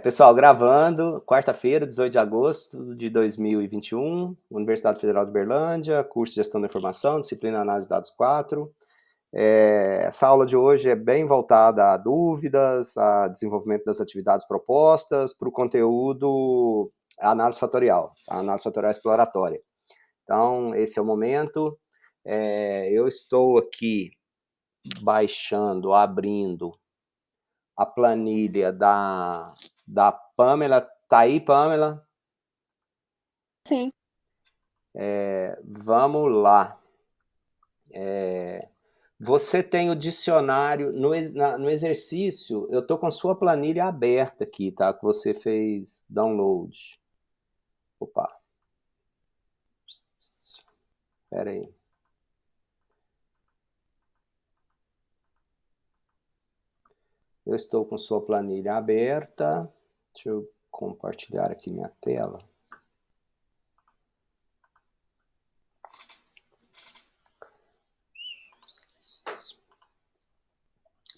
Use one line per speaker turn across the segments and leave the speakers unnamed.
Pessoal, gravando, quarta-feira, 18 de agosto de 2021, Universidade Federal de Uberlândia, curso de Gestão da Informação, disciplina Análise de Dados 4. Essa aula de hoje é bem voltada a dúvidas, a desenvolvimento das atividades propostas, para o conteúdo análise fatorial, a análise fatorial exploratória. Então, esse é o momento. Eu estou aqui baixando, abrindo a planilha da Pamela. Tá aí, Pamela?
Sim.
Vamos lá. Você tem o dicionário no exercício. Eu tô com sua planilha aberta aqui, tá? Que você fez download. Opa. Espera aí. Eu estou com sua planilha aberta. Deixa eu compartilhar aqui minha tela.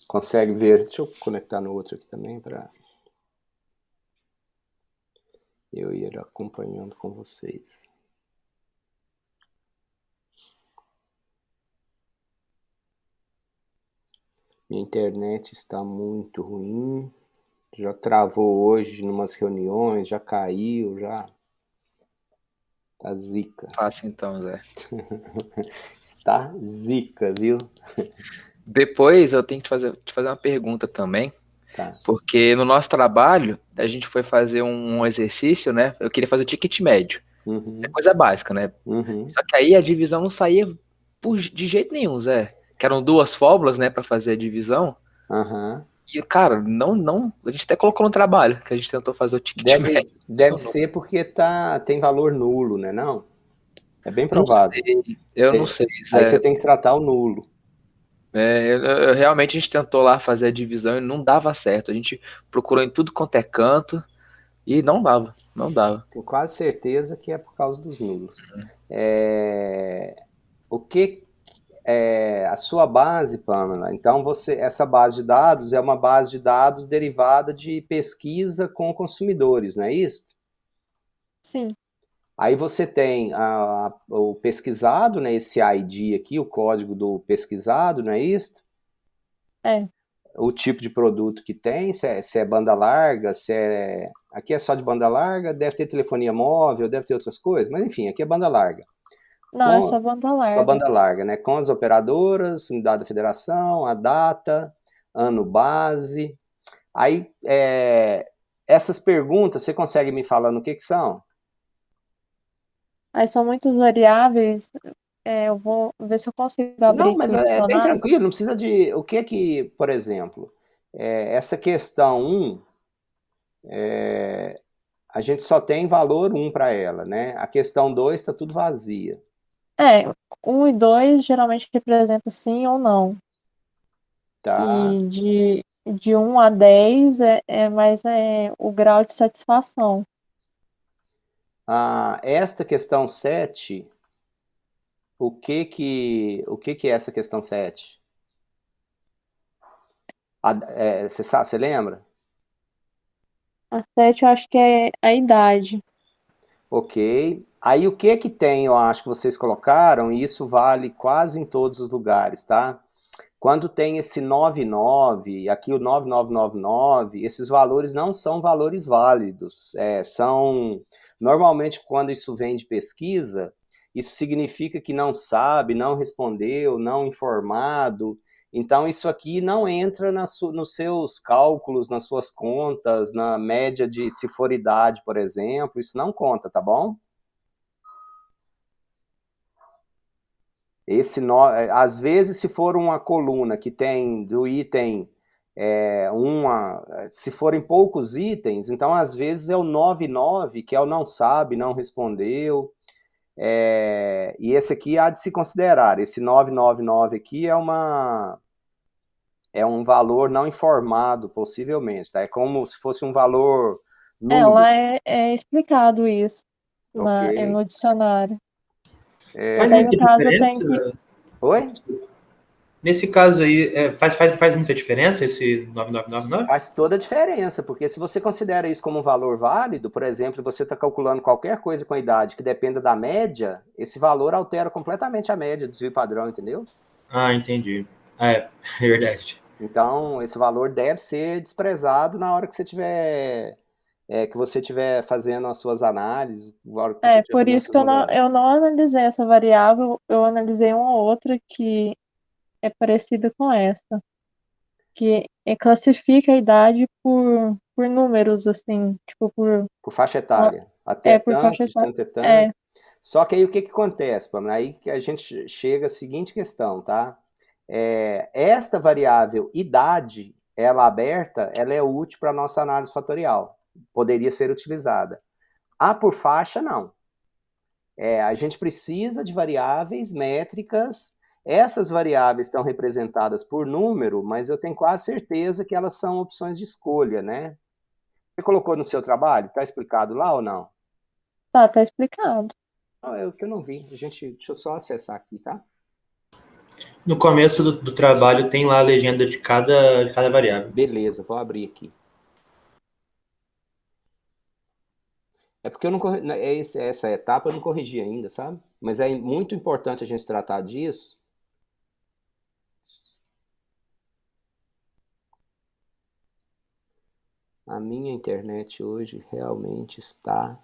Consegue ver? Deixa eu conectar no outro aqui também para eu ir acompanhando com vocês. Minha internet está muito ruim. Já travou hoje em umas reuniões, já caiu, já. Tá zica.
Fácil então, Zé.
Está zica, viu?
Depois eu tenho que te fazer uma pergunta também,
Tá.
porque no nosso trabalho a gente foi fazer um exercício, né? Eu queria fazer o ticket médio.
Uhum.
É coisa básica, né?
Uhum.
Só que aí a divisão não saía de jeito nenhum, Zé. Que eram duas fórmulas, né, para fazer a divisão.
Uhum.
E, cara, não. A gente até colocou no trabalho, que a gente tentou fazer o ticket médio.
Deve ser porque tem valor nulo, né? Não? É bem provável.
Eu não sei,
Aí você
Zé.
tem que tratar o nulo.
Realmente a gente tentou lá fazer a divisão e não dava certo. A gente procurou em tudo quanto é canto e não dava.
Tenho quase certeza que é por causa dos nulos. O que é a sua base, Pamela? Então, essa base de dados é uma base de dados derivada de pesquisa com consumidores, não é isso?
Sim.
Aí você tem o pesquisado, né, esse ID aqui, o código do pesquisado, não é isso?
É.
O tipo de produto que tem, se é banda larga, aqui é só de banda larga, deve ter telefonia móvel, deve ter outras coisas, mas enfim, aqui é banda larga.
Não, é só banda
Só
larga.
banda larga, né? Com as operadoras, unidade da federação, a data, ano base. Aí, essas perguntas, você consegue me falar no que são?
Aí são muitas variáveis. Eu vou ver se eu consigo abrir
Não,
aqui
mas
o
é bem
dicionário.
tranquilo, não precisa de. O que que, por exemplo, essa questão 1, a gente só tem valor 1 para ela, né? A questão 2 está tudo vazia.
1 e 2 geralmente representa sim ou não.
Tá?
E de 1 a 10 é mais o grau de satisfação.
Esta questão 7, o que é essa questão 7? Você lembra?
A 7 eu acho que é a idade.
Ok. Aí o que tem, eu acho que vocês colocaram, e isso vale quase em todos os lugares, tá? Quando tem esse 99, aqui o 9999, esses valores não são valores válidos. Normalmente, quando isso vem de pesquisa, isso significa que não sabe, não respondeu, não informado. Então, isso aqui não entra nos seus cálculos, nas suas contas, na média de se for idade, por exemplo, isso não conta, tá bom? Às vezes, se for uma coluna que tem do item se forem poucos itens, então às vezes é o 99, que é o não sabe, não respondeu, e esse aqui há de se considerar, esse 999 aqui é um valor não informado, possivelmente, tá? É como se fosse um valor nulo,
Lá é explicado isso
ok?
no dicionário.
Faz
Mas aí, no
muita
caso, eu tenho que.
diferença?
Oi?
Nesse caso aí, faz muita diferença esse 9999?
Faz toda a diferença, porque se você considera isso como um valor válido, por exemplo, você está calculando qualquer coisa com a idade que dependa da média, esse valor altera completamente a média do desvio padrão, entendeu?
Ah, entendi. É verdade.
Então, esse valor deve ser desprezado na hora que você estiver fazendo as suas análises, na hora que você estiver
Por
fazendo as
isso
suas
que
modelagens.
eu não analisei essa variável, eu analisei uma outra que é parecida com essa, que classifica a idade por números, assim, tipo,
Por faixa etária. Até
por faixa
tanto, de
etária.
tanto a tanto.
É,
Só que aí o que acontece, Pamela? Aí que a gente chega à seguinte questão, tá? Esta variável idade, ela aberta, ela é útil para a nossa análise fatorial. Poderia ser utilizada. A por faixa, não. A gente precisa de variáveis métricas. Essas variáveis estão representadas por número, mas eu tenho quase certeza que elas são opções de escolha, né? Você colocou no seu trabalho? Está explicado lá ou não?
tá explicado.
Não, é o que eu não vi. Deixa eu só acessar aqui, tá?
No começo do trabalho tem lá a legenda de cada variável.
Beleza, vou abrir aqui. É porque eu não essa etapa eu não corrigi ainda, sabe? Mas é muito importante a gente tratar disso. A minha internet hoje realmente está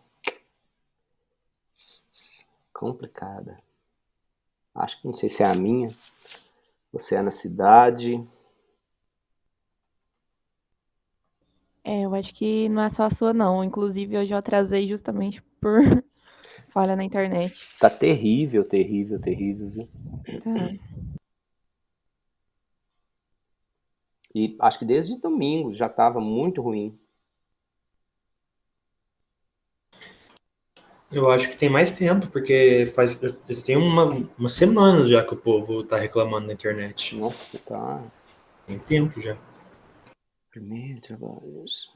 complicada. Acho que não sei se é a minha, ou se é na cidade.
Eu acho que não é só a sua, não. Inclusive, hoje eu atrasei justamente por falha na internet.
Tá terrível, terrível, terrível, viu?
Tá.
E acho que desde domingo já estava muito ruim.
Eu acho que tem mais tempo, porque tem umas semanas já que o povo tá reclamando na internet.
Nossa, tá.
Tem tempo já.
Primeiro trabalhos.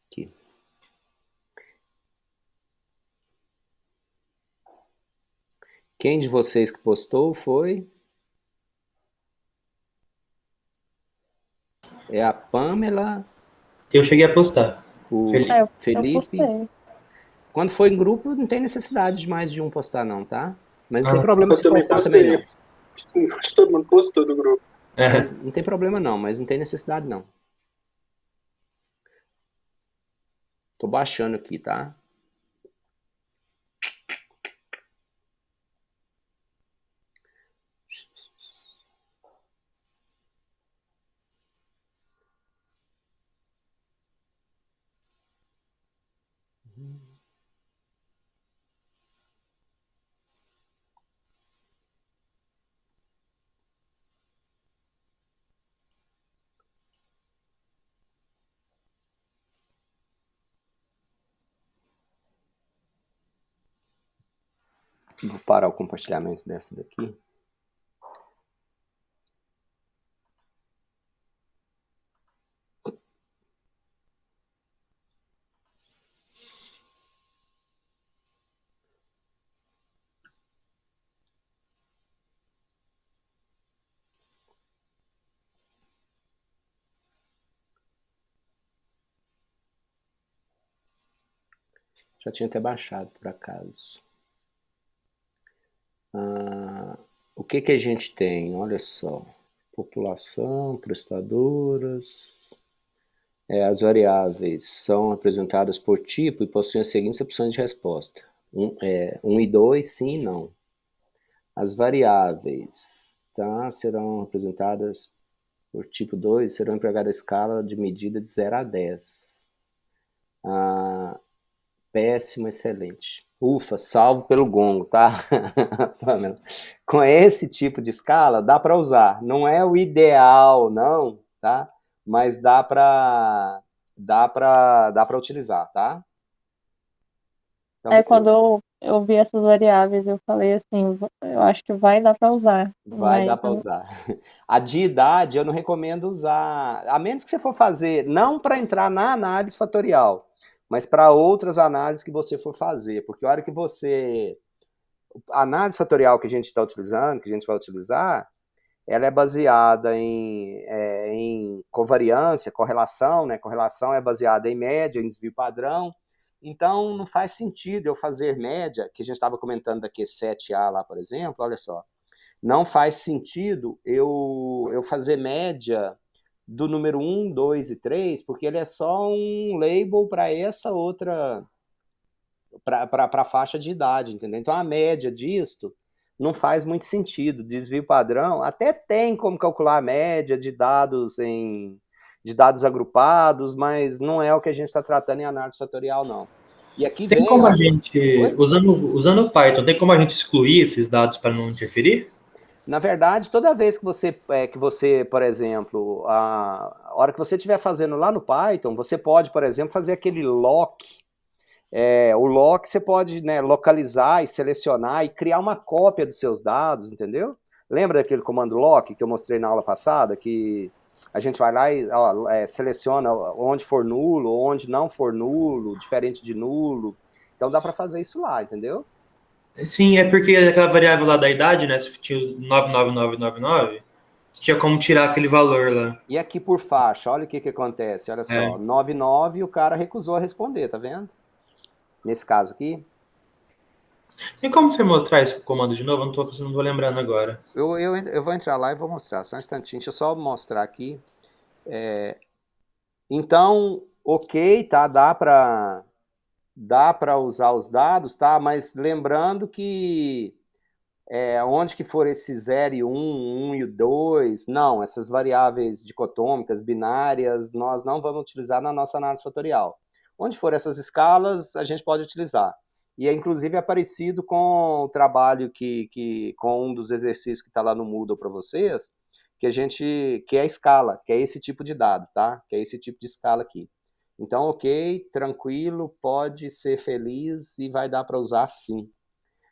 Aqui. Quem de vocês que postou foi? É a Pamela,
Eu cheguei a postar.
o
Felipe.
Eu
Felipe.
postei.
Quando for em grupo, não tem necessidade de mais de um postar, não, tá? Mas não tem
Ah,
problema
Eu
se
também
postar também, não.
postei. Todo mundo postou do grupo.
Não tem problema, não, mas não tem necessidade, não. Tô baixando aqui, tá? Vou parar o compartilhamento dessa daqui. Já tinha até baixado, por acaso. O que a gente tem? Olha só. População, prestadoras. As variáveis são apresentadas por tipo e possuem as seguintes opções de resposta. 1 e 2, sim e não. As variáveis serão representadas por tipo 2, serão empregadas a escala de medida de 0 a 10. Péssimo, excelente. Ufa, salvo pelo gongo, tá? Com esse tipo de escala, dá para usar. Não é o ideal, não, tá? Mas dá para utilizar, tá? Então,
Quando eu vi essas variáveis, eu falei assim, eu acho que vai dar para usar.
vai
Mas
dar para usar. A de idade eu não recomendo usar, a menos que você for fazer, não para entrar na análise fatorial, mas para outras análises que você for fazer, porque a hora que você... A análise fatorial que a gente está utilizando, que a gente vai utilizar, ela é baseada em covariância, correlação, né? Correlação é baseada em média, em desvio padrão. Então, não faz sentido eu fazer média, que a gente estava comentando da Q7A lá, por exemplo, olha só. Não faz sentido eu fazer média do número 1, 2 e 3, porque ele é só um label para essa outra, para a faixa de idade, entendeu? Então, a média disto não faz muito sentido. Desvio padrão, até tem como calcular a média de dados agrupados, mas não é o que a gente está tratando em análise fatorial, não. E aqui
Tem
vem,
como
ó,
a gente, usando o Python, tem como a gente excluir esses dados para não interferir?
na verdade, toda vez que você, por exemplo, a hora que você estiver fazendo lá no Python, você pode, por exemplo, fazer aquele lock. O lock você pode, né, localizar e selecionar e criar uma cópia dos seus dados, entendeu? Lembra daquele comando lock que eu mostrei na aula passada, que a gente vai lá e seleciona onde for nulo, onde não for nulo, diferente de nulo. Então dá para fazer isso lá, entendeu?
Sim, é porque aquela variável lá da idade, né? Se tinha o 99999, você tinha como tirar aquele valor lá.
E aqui por faixa, olha o que acontece, olha só, 99 e o cara recusou a responder, tá vendo? Nesse caso aqui.
Tem como você mostrar esse comando de novo? Eu não tô lembrando agora.
Eu vou entrar lá e vou mostrar, só um instantinho, deixa eu só mostrar aqui. Então, ok, tá, dá para usar os dados, tá? Mas lembrando que onde que for esse 0 e 1, 1 e o 2, não, essas variáveis dicotômicas, binárias, nós não vamos utilizar na nossa análise fatorial. Onde for essas escalas, a gente pode utilizar. E inclusive é parecido com o trabalho com um dos exercícios que está lá no Moodle para vocês, que é a escala, que é esse tipo de dado, tá? Que é esse tipo de escala aqui. Então, ok, tranquilo, pode ser feliz e vai dar para usar sim.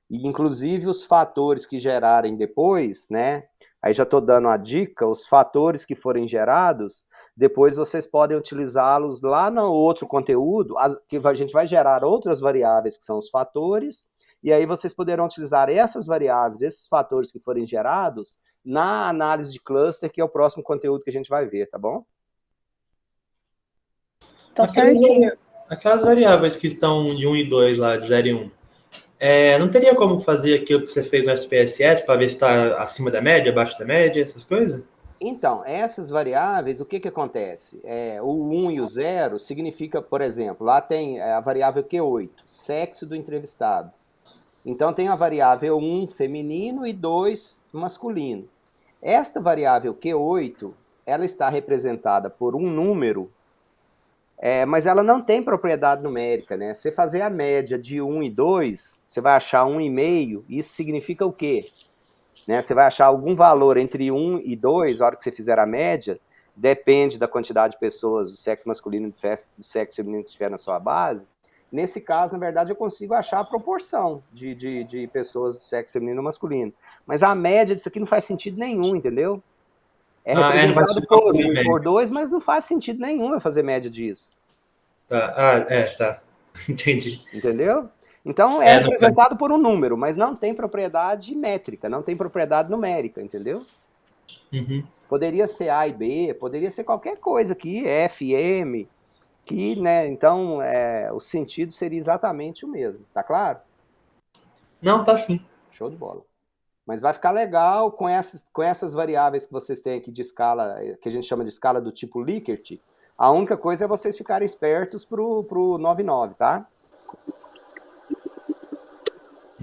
E, inclusive, os fatores que gerarem depois, né? Aí já estou dando a dica, os fatores que forem gerados, depois vocês podem utilizá-los lá no outro conteúdo, que a gente vai gerar outras variáveis que são os fatores, e aí vocês poderão utilizar essas variáveis, esses fatores que forem gerados, na análise de cluster, que é o próximo conteúdo que a gente vai ver, tá bom?
Tá certinho.
Aquelas variáveis que estão de 1 e 2 lá, de 0 e 1, não teria como fazer aquilo que você fez no SPSS para ver se está acima da média, abaixo da média, essas coisas?
Então, essas variáveis, o que acontece? O 1 e o 0 significa, por exemplo, lá tem a variável Q8, sexo do entrevistado. Então tem a variável 1 feminino e 2 masculino. Esta variável Q8, ela está representada por um número, mas ela não tem propriedade numérica, né? Você fazer a média de 1 e 2, você vai achar 1,5, isso significa o quê? Né? Você vai achar algum valor entre 1 e 2, na hora que você fizer a média, depende da quantidade de pessoas do sexo masculino e do sexo feminino que estiver na sua base. Nesse caso, na verdade, eu consigo achar a proporção de pessoas do sexo feminino e masculino. Mas a média disso aqui não faz sentido nenhum, entendeu? É representado por 1 e por 2, mas não faz sentido nenhum eu fazer média disso.
Tá, tá. Entendi.
Entendeu? Então é representado por um número, mas não tem propriedade métrica, não tem propriedade numérica, entendeu?
Uhum.
Poderia ser A e B, poderia ser qualquer coisa aqui, F, M, que, né, então o sentido seria exatamente o mesmo, tá claro?
Não, tá sim.
Show de bola. Mas vai ficar legal com essas variáveis que vocês têm aqui de escala, que a gente chama de escala do tipo Likert. A única coisa é vocês ficarem espertos pro 99, tá?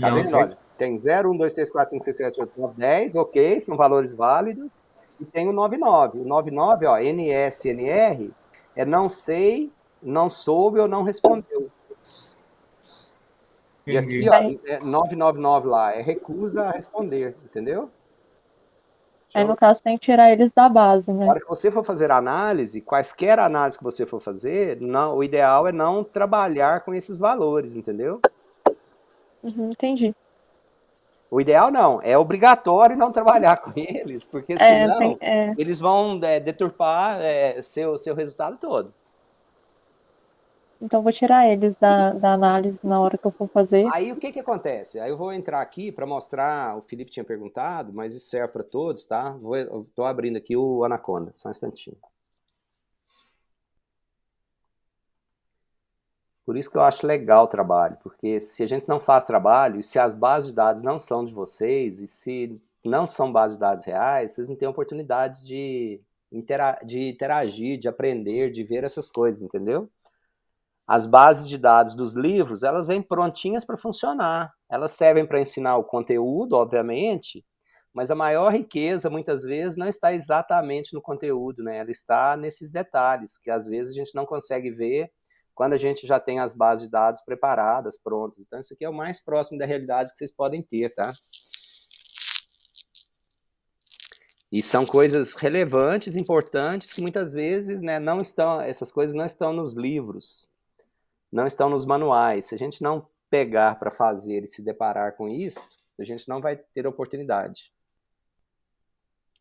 Tá vendo? Certo? Olha, tem 0, 1, 2, 3, 4, 5, 6, 7, 8, 9, 10, ok, são valores válidos. E tem o 99. O 99, ó, NSNR, é não sei, não soube ou não respondeu. E aqui, ó, 999 lá, é recusa a responder, entendeu?
Aí, no caso, tem que tirar eles da base, né?
Na hora que você for fazer análise, quaisquer análises que você for fazer, o ideal é não trabalhar com esses valores, entendeu?
Entendi.
O ideal não, é obrigatório não trabalhar com eles, porque senão eles vão deturpar seu resultado todo.
Então vou tirar eles da análise na hora que eu for fazer.
Aí o que acontece? Aí eu vou entrar aqui para mostrar, o Felipe tinha perguntado, mas isso serve para todos, tá? Eu tô abrindo aqui o Anaconda, só um instantinho. Por isso que eu acho legal o trabalho, porque se a gente não faz trabalho, e se as bases de dados não são de vocês, e se não são bases de dados reais, vocês não têm oportunidade de interagir, de aprender, de ver essas coisas, entendeu? As bases de dados dos livros, elas vêm prontinhas para funcionar. Elas servem para ensinar o conteúdo, obviamente, mas a maior riqueza, muitas vezes, não está exatamente no conteúdo, né? Ela está nesses detalhes, que às vezes a gente não consegue ver quando a gente já tem as bases de dados preparadas, prontas. Então, isso aqui é o mais próximo da realidade que vocês podem ter, tá? E são coisas relevantes, importantes, que muitas vezes, né, não estão, essas coisas não estão nos livros, não estão nos manuais. Se a gente não pegar para fazer e se deparar com isso, a gente não vai ter oportunidade.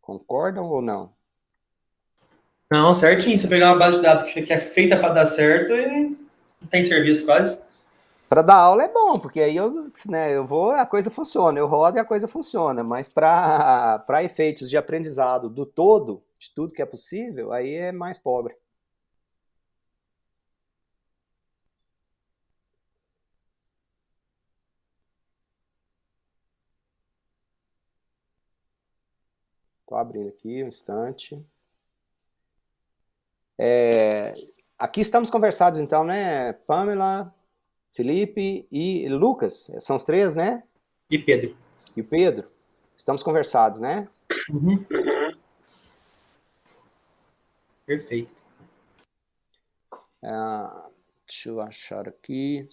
Concordam ou não?
Não, certinho. Você pegar uma base de dados que é feita para dar certo e não tem serviço quase.
Para dar aula é bom, porque aí eu vou, a coisa funciona, eu rodo e a coisa funciona, mas para efeitos de aprendizado do todo, de tudo que é possível, aí é mais pobre. Estou abrindo aqui um instante. Aqui estamos conversados então, né? Pamela, Felipe e Lucas, são os três, né?
E Pedro.
E o Pedro. Estamos conversados, né?
Uhum. Perfeito.
Deixa eu achar aqui.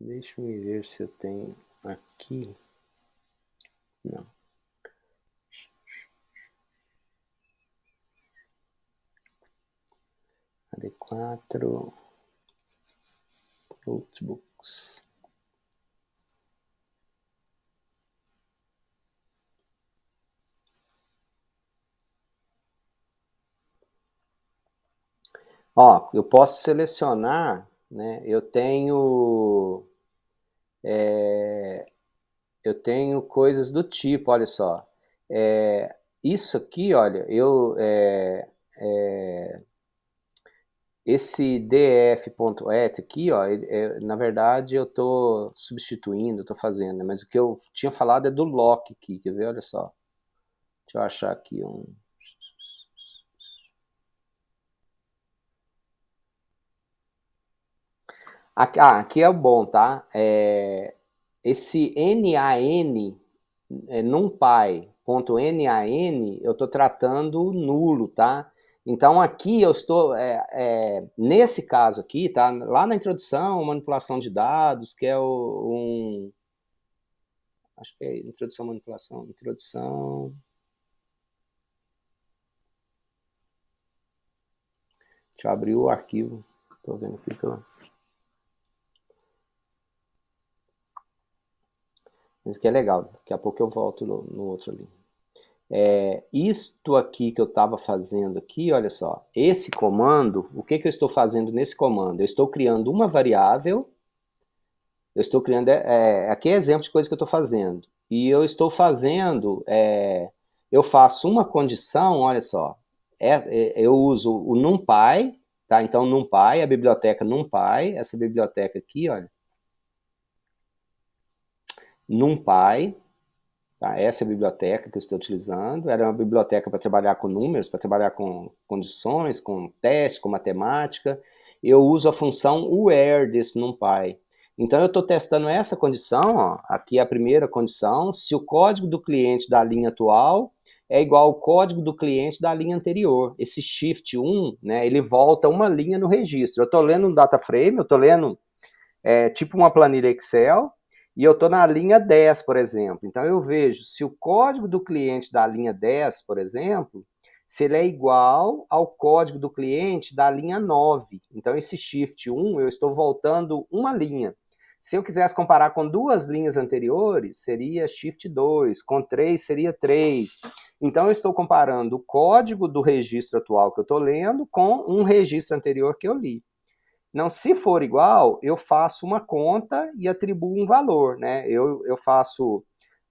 Deixa eu ver se eu tenho aqui. Não. AD4 Notebooks. Ó, eu posso selecionar, né? Eu tenho coisas do tipo, olha só. Isso aqui, olha, esse df.et aqui, ó, na verdade eu estou substituindo, estou fazendo, né? Mas o que eu tinha falado é do lock aqui, quer ver? Olha só. Deixa eu achar aqui um... Aqui é o bom, tá? Esse NaN, numpy.nan, eu estou tratando nulo, tá? Então aqui eu estou, nesse caso aqui, tá? Lá na introdução, manipulação de dados, que é acho que é introdução, manipulação, introdução... Deixa eu abrir o arquivo, estou vendo aqui pela... Mas que é legal, daqui a pouco eu volto no outro ali. Isto aqui que eu estava fazendo aqui, olha só, esse comando, o que eu estou fazendo nesse comando? Eu estou criando uma variável, eu estou criando, aqui é exemplo de coisa que eu estou fazendo, e eu estou fazendo, eu faço uma condição, olha só, eu uso o NumPy, tá? Então NumPy, a biblioteca NumPy, essa biblioteca aqui, olha, NumPy, tá? Essa é a biblioteca que eu estou utilizando. Era uma biblioteca para trabalhar com números, para trabalhar com condições, com teste, com matemática. Eu uso a função where desse NumPy. Então eu estou testando essa condição, ó. Aqui é a primeira condição, se o código do cliente da linha atual é igual ao código do cliente da linha anterior. Esse shift 1, né, ele volta uma linha no registro. Eu estou lendo um data frame, eu estou lendo tipo uma planilha Excel, e eu estou na linha 10, por exemplo. Então eu vejo se o código do cliente da linha 10, por exemplo, se ele é igual ao código do cliente da linha 9. Então, esse shift 1, eu estou voltando uma linha. Se eu quisesse comparar com duas linhas anteriores, seria shift 2, com 3 seria 3. Então, eu estou comparando o código do registro atual que eu estou lendo com um registro anterior que eu li. Não, se for igual, eu faço uma conta e atribuo um valor, né? Eu faço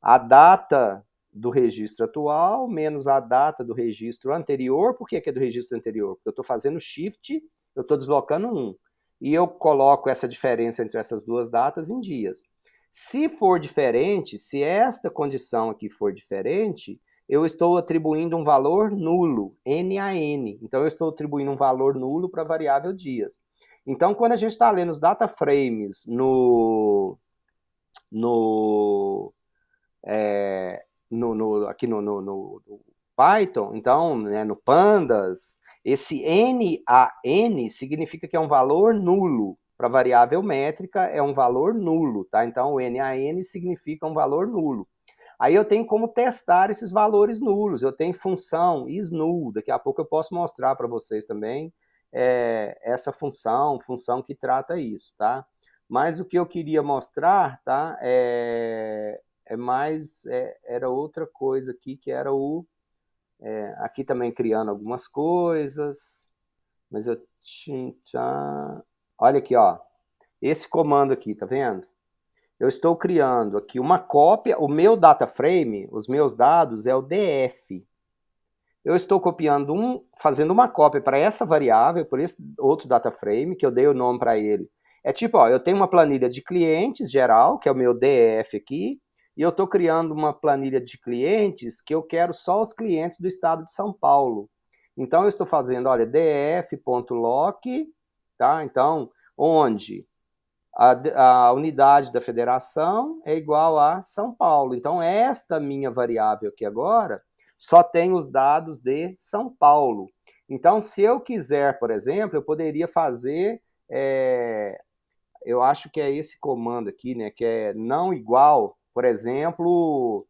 a data do registro atual menos a data do registro anterior. Por que é do registro anterior? Porque eu estou fazendo shift, eu estou deslocando 1. E eu coloco essa diferença entre essas duas datas em dias. Se for diferente, se esta condição aqui for diferente, eu estou atribuindo um valor nulo, NaN. Então, eu estou atribuindo um valor nulo para a variável dias. Então, quando a gente está lendo os data frames aqui no Python, então, né, no Pandas, esse NaN significa que é um valor nulo. Para variável métrica, é um valor nulo, tá? Então, o NaN significa um valor nulo. Aí eu tenho como testar esses valores nulos. Eu tenho função isNull. Daqui a pouco eu posso mostrar para vocês também essa função que trata isso, tá? Mas o que eu queria mostrar, tá? Era outra coisa aqui, que era aqui também criando algumas coisas, mas eu tinha... Olha aqui, ó. Esse comando aqui, tá vendo? Eu estou criando aqui uma cópia, o meu data frame, os meus dados é o DF. Eu estou copiando fazendo uma cópia para essa variável, por esse outro data frame, que eu dei o nome para ele. É tipo, ó, eu tenho uma planilha de clientes geral, que é o meu DF aqui, e eu estou criando uma planilha de clientes que eu quero só os clientes do estado de São Paulo. Então, eu estou fazendo, olha, df.loc, tá? Então, onde a unidade da federação é igual a São Paulo. Então, esta minha variável aqui agora só tem os dados de São Paulo. Então, se eu quiser, por exemplo, eu poderia fazer, eu acho que é esse comando aqui, né, que é não igual, por exemplo,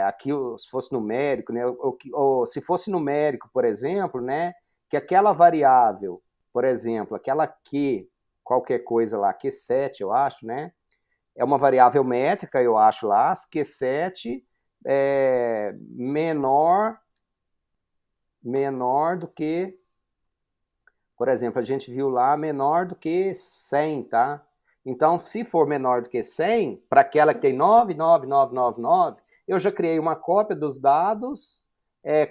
aqui se fosse numérico, né, ou se fosse numérico, por exemplo, né, que aquela variável, por exemplo, aquela Q, qualquer coisa lá, Q7, eu acho, né, é uma variável métrica, eu acho lá, Q7 menor do que, por exemplo, a gente viu lá, menor do que 100, tá? Então, se for menor do que 100, para aquela que tem 99999, eu já criei uma cópia dos dados,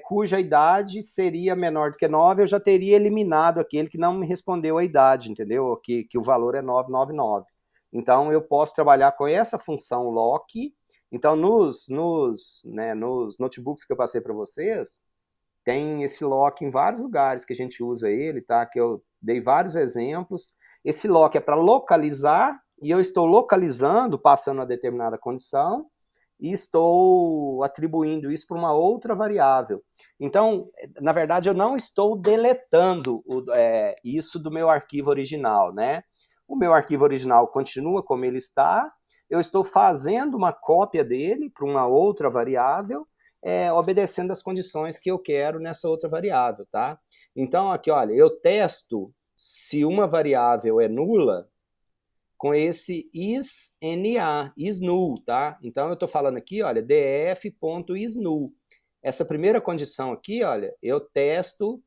cuja idade seria menor do que 9, eu já teria eliminado aquele que não me respondeu a idade, entendeu? Que o valor é 999. Então, eu posso trabalhar com essa função loc. Então, nos notebooks que eu passei para vocês, tem esse loc em vários lugares que a gente usa ele, tá? Que eu dei vários exemplos. Esse loc é para localizar, e eu estou localizando, passando uma determinada condição, e estou atribuindo isso para uma outra variável. Então, na verdade, eu não estou deletando isso do meu arquivo original, né? O meu arquivo original continua como ele está, eu estou fazendo uma cópia dele para uma outra variável, obedecendo as condições que eu quero nessa outra variável, tá? Então, aqui, olha, eu testo se uma variável é nula com esse isNull, tá? Então, eu estou falando aqui, olha, df.isNull. Essa primeira condição aqui, olha, eu testo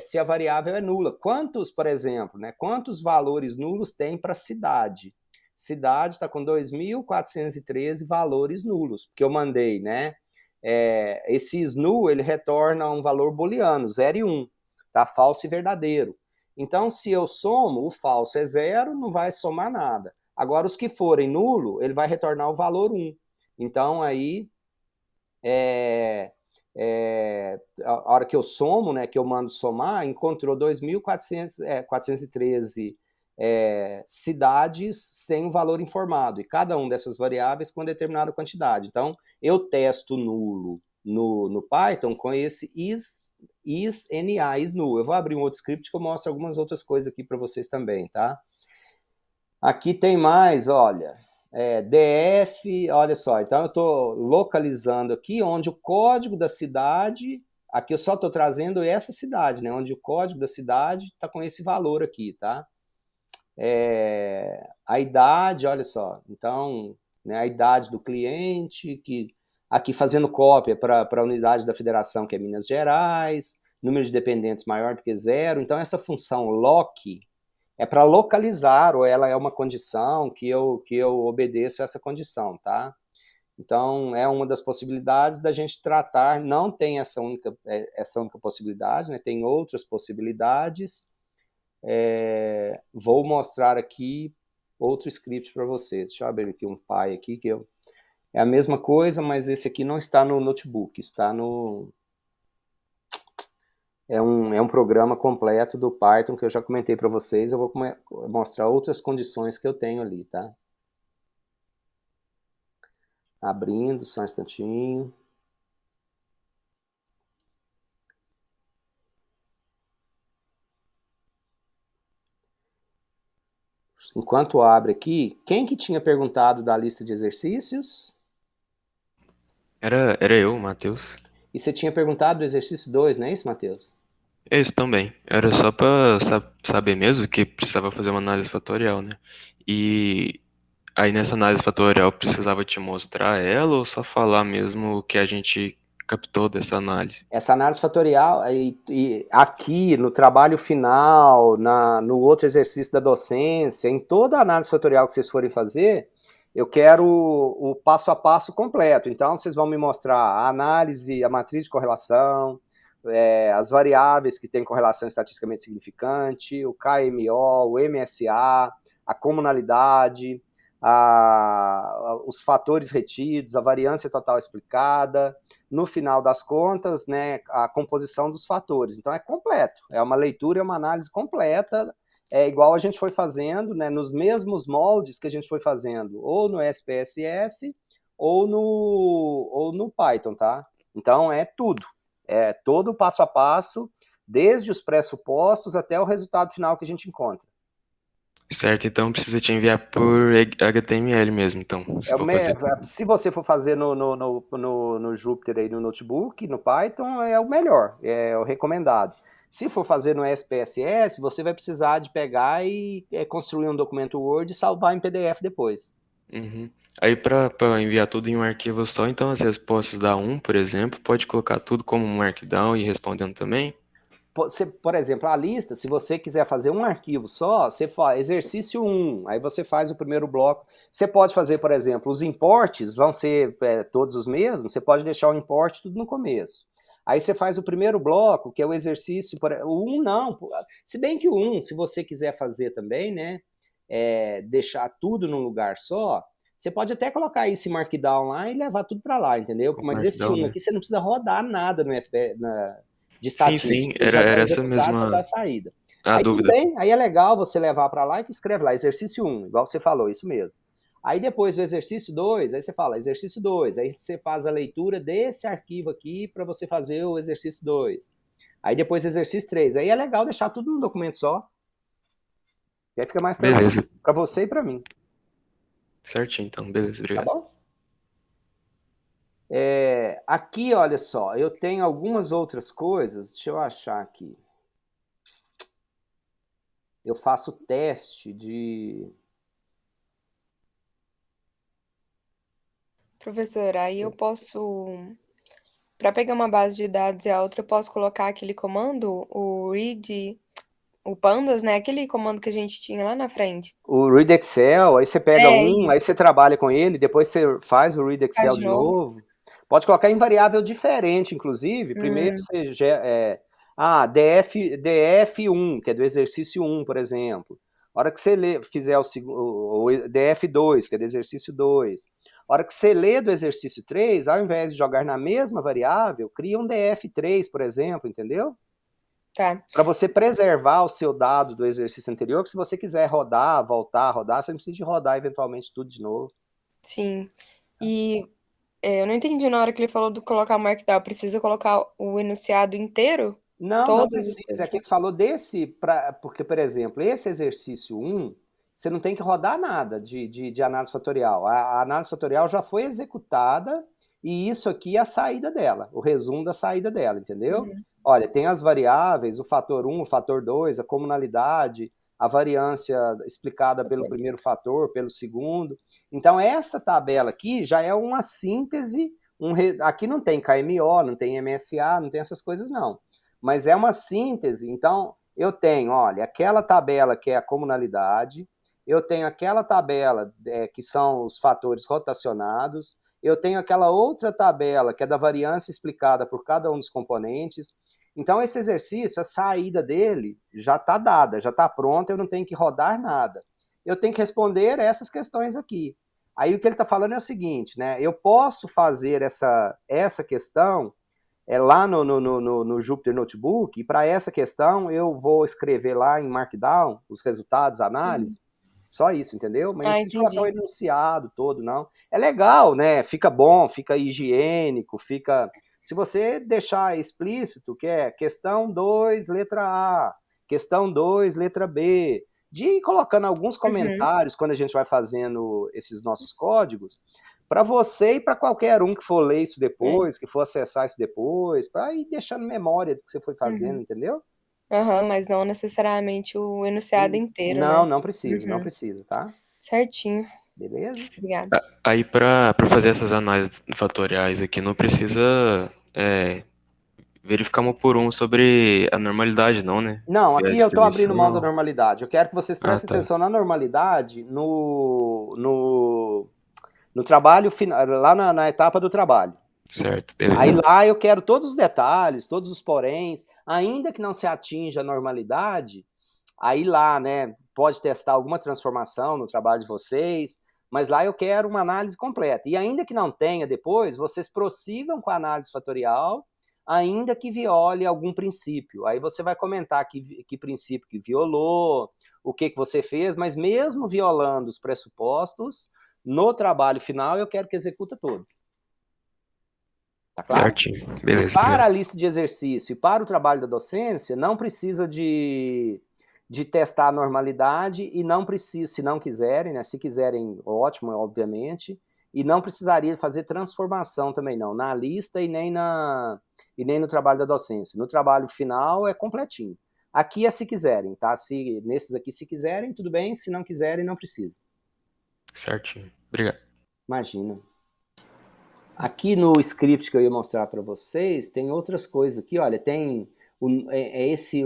se a variável é nula. Quantos, por exemplo, né, quantos valores nulos tem para cidade? Cidade está com 2.413 valores nulos, porque eu mandei, né? Esse isNull, ele retorna um valor booleano, 0 e 1, tá? Falso e verdadeiro. Então, se eu somo, o falso é 0, não vai somar nada. Agora, os que forem nulo, ele vai retornar o valor 1. Então, aí, a hora que eu somo, né, que eu mando somar, encontrou 2.413 cidades sem um valor informado, e cada uma dessas variáveis com determinada quantidade. Então, eu testo nulo no Python com esse isNull. Eu vou abrir um outro script que eu mostro algumas outras coisas aqui para vocês também, tá? Aqui tem mais, olha, df, olha só, então eu estou localizando aqui onde o código da cidade Aqui eu só estou trazendo essa cidade, né? Onde o código da cidade está com esse valor aqui, tá? A idade, olha só. Então, né, a idade do cliente, que aqui fazendo cópia para a unidade da federação, que é Minas Gerais, número de dependentes maior do que 0. Então, essa função loc é para localizar, ou ela é uma condição que eu obedeço a essa condição, tá? Então, é uma das possibilidades da gente tratar, não tem essa única possibilidade, né? Tem outras possibilidades. Vou mostrar aqui outro script para vocês. Deixa eu abrir aqui um Py aqui, é a mesma coisa, mas esse aqui não está no notebook, está no... É um programa completo do Python que eu já comentei para vocês. Eu vou mostrar outras condições que eu tenho ali, tá? Abrindo, só um instantinho. Enquanto abre aqui, quem que tinha perguntado da lista de exercícios?
Era eu, Matheus.
E você tinha perguntado do exercício 2, não é isso, Matheus?
É isso também. Era só pra saber mesmo que precisava fazer uma análise fatorial, né? E aí nessa análise fatorial precisava te mostrar ela ou só falar mesmo o que a gente captou dessa análise?
Essa análise fatorial, e aqui no trabalho final, no outro exercício da docência, em toda a análise fatorial que vocês forem fazer, eu quero o passo a passo completo. Então, vocês vão me mostrar a análise, a matriz de correlação, as variáveis que têm correlação estatisticamente significante, o KMO, o MSA, a comunalidade, os fatores retidos, a variância total explicada, no final das contas, né, a composição dos fatores. Então é completo, é uma leitura, é uma análise completa, é igual a gente foi fazendo, né, nos mesmos moldes que a gente foi fazendo, ou no SPSS, ou no Python, tá? Então é tudo, é todo o passo a passo, desde os pressupostos até o resultado final que a gente encontra.
Certo, então precisa te enviar por HTML mesmo, então.
Se você for fazer no Jupyter aí, no notebook, no Python, é o melhor, é o recomendado. Se for fazer no SPSS, você vai precisar de pegar e construir um documento Word e salvar em PDF depois.
Uhum. Aí para enviar tudo em um arquivo só, então as respostas da 1, por exemplo, pode colocar tudo como um markdown e ir respondendo também?
Por exemplo, a lista, se você quiser fazer um arquivo só, você faz exercício 1, aí você faz o primeiro bloco. Você pode fazer, por exemplo, os imports vão ser todos os mesmos, você pode deixar o import tudo no começo. Aí você faz o primeiro bloco, que é o exercício, o 1 não, se bem que o 1, se você quiser fazer também, né, deixar tudo num lugar só, você pode até colocar esse markdown lá e levar tudo para lá, entendeu? Mas esse 1 aqui, você não precisa rodar nada no de estatística.
Sim,
Ele já
era
está
essa
executado,
mesma
só dá a saída.
a
Aí
dúvida.
tudo bem, aí é legal você levar para lá e escreve lá, exercício 1, igual você falou, isso mesmo. Aí depois do exercício 2, aí você fala exercício 2, aí você faz a leitura desse arquivo aqui para você fazer o exercício 2. Aí depois exercício 3, aí é legal deixar tudo num documento só. E aí fica mais tranquilo para você e para mim.
Certinho, então, beleza, obrigado.
Tá bom? Aqui, olha só, eu tenho algumas outras coisas, deixa eu achar aqui. Eu faço teste de...
Professor, aí eu posso, para pegar uma base de dados e a outra, eu posso colocar aquele comando, o read, o pandas, né? Aquele comando que a gente tinha lá na frente.
O read Excel, aí você pega aí você trabalha com ele, depois você faz o read Excel de novo. Pode colocar em variável diferente, inclusive. Primeiro você DF1, que é do exercício 1, por exemplo. A hora que você fizer o DF2, que é do exercício 2. A hora que você lê do exercício 3, ao invés de jogar na mesma variável, cria um DF3, por exemplo, entendeu?
Tá.
Para você preservar o seu dado do exercício anterior, que se você quiser rodar, voltar a rodar, você não precisa de rodar eventualmente tudo de novo.
Sim. E eu não entendi na hora que ele falou do colocar o markdown. Precisa colocar o enunciado inteiro?
Não precisa. Aqui ele falou porque, por exemplo, esse exercício 1, você não tem que rodar nada de análise fatorial. A análise fatorial já foi executada e isso aqui é a saída dela, o resumo da saída dela, entendeu?
Uhum.
Olha, tem as variáveis, o fator 1, o fator 2, a comunalidade, a variância explicada pelo primeiro fator, pelo segundo. Então, essa tabela aqui já é uma síntese, aqui não tem KMO, não tem MSA, não tem essas coisas não, mas é uma síntese. Então, eu tenho, olha, aquela tabela que é a comunalidade, eu tenho aquela tabela que são os fatores rotacionados, eu tenho aquela outra tabela que é da variância explicada por cada um dos componentes. Então, esse exercício, a saída dele já está dada, já está pronta, eu não tenho que rodar nada. Eu tenho que responder essas questões aqui. Aí o que ele está falando é o seguinte, né? Eu posso fazer essa questão lá no Jupyter Notebook, e para essa questão eu vou escrever lá em Markdown os resultados, a análise, só isso, entendeu? Mas não precisa colocar o enunciado todo, não. É legal, né? Fica bom, fica higiênico, fica... Se você deixar explícito, que é questão 2, letra A, questão 2, letra B, de ir colocando alguns comentários quando a gente vai fazendo esses nossos códigos, para você e para qualquer um que for ler isso depois, que for acessar isso depois, para ir deixando memória do que você foi fazendo, entendeu?
Mas não necessariamente o enunciado inteiro,
Não,
né?
não precisa, tá?
Certinho.
Beleza?
Obrigada.
Aí, para fazer essas análises fatoriais aqui, não precisa verificar um por um sobre a normalidade, não, né?
Não, aqui eu estou abrindo mão da
Distribuição.
normalidade. Eu quero que vocês prestem
tá.
atenção na normalidade no trabalho final, lá na etapa do trabalho.
Certo, beleza.
Aí lá eu quero todos os detalhes, todos os poréns, ainda que não se atinja a normalidade, aí lá, né, pode testar alguma transformação no trabalho de vocês, mas lá eu quero uma análise completa. E ainda que não tenha depois, vocês prossigam com a análise fatorial, ainda que viole algum princípio. Aí você vai comentar que princípio que violou, o que você fez, mas mesmo violando os pressupostos, no trabalho final eu quero que executa todo. Tá claro?
Certinho, beleza.
E para a lista de exercício e para o trabalho da docência, não precisa de testar a normalidade e não precisa, se não quiserem, né? Se quiserem, ótimo, obviamente, e não precisaria fazer transformação também não, na lista e nem no trabalho da docência. No trabalho final é completinho. Aqui é se quiserem, tá? Nesses aqui, se quiserem, tudo bem, se não quiserem, não precisa.
Certinho, obrigado.
Imagina. Aqui no script que eu ia mostrar para vocês, tem outras coisas aqui, olha, tem o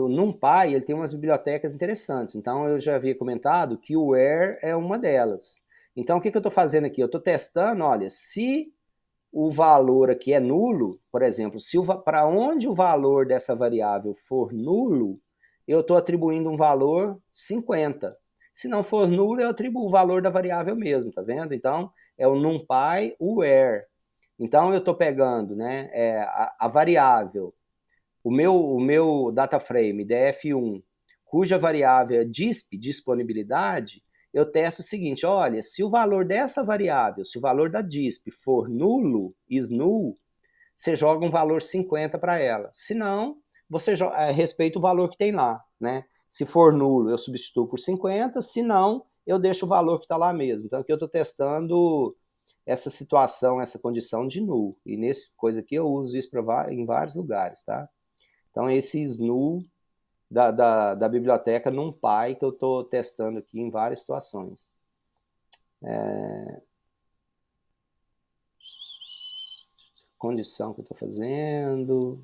NumPy, ele tem umas bibliotecas interessantes, então eu já havia comentado que o where é uma delas. Então o que eu estou fazendo aqui? Eu estou testando, olha, se o valor aqui é nulo, por exemplo, para onde o valor dessa variável for nulo, eu estou atribuindo um valor 50. Se não for nulo, eu atribuo o valor da variável mesmo, tá vendo? Então é o NumPy where. Então, eu estou pegando, né, a variável, o meu data frame, df1, cuja variável é disp, disponibilidade, eu testo o seguinte, olha, se o valor dessa variável, se o valor da disp for nulo, is null, você joga um valor 50 para ela. Se não, você respeita o valor que tem lá, né? Se for nulo, eu substituo por 50, se não, eu deixo o valor que está lá mesmo. Então, aqui eu estou testando essa situação, essa condição de null. E nesse coisa aqui eu uso isso em vários lugares, tá? Então, esses null da biblioteca NumPy que eu estou testando aqui em várias situações. Condição que eu estou fazendo.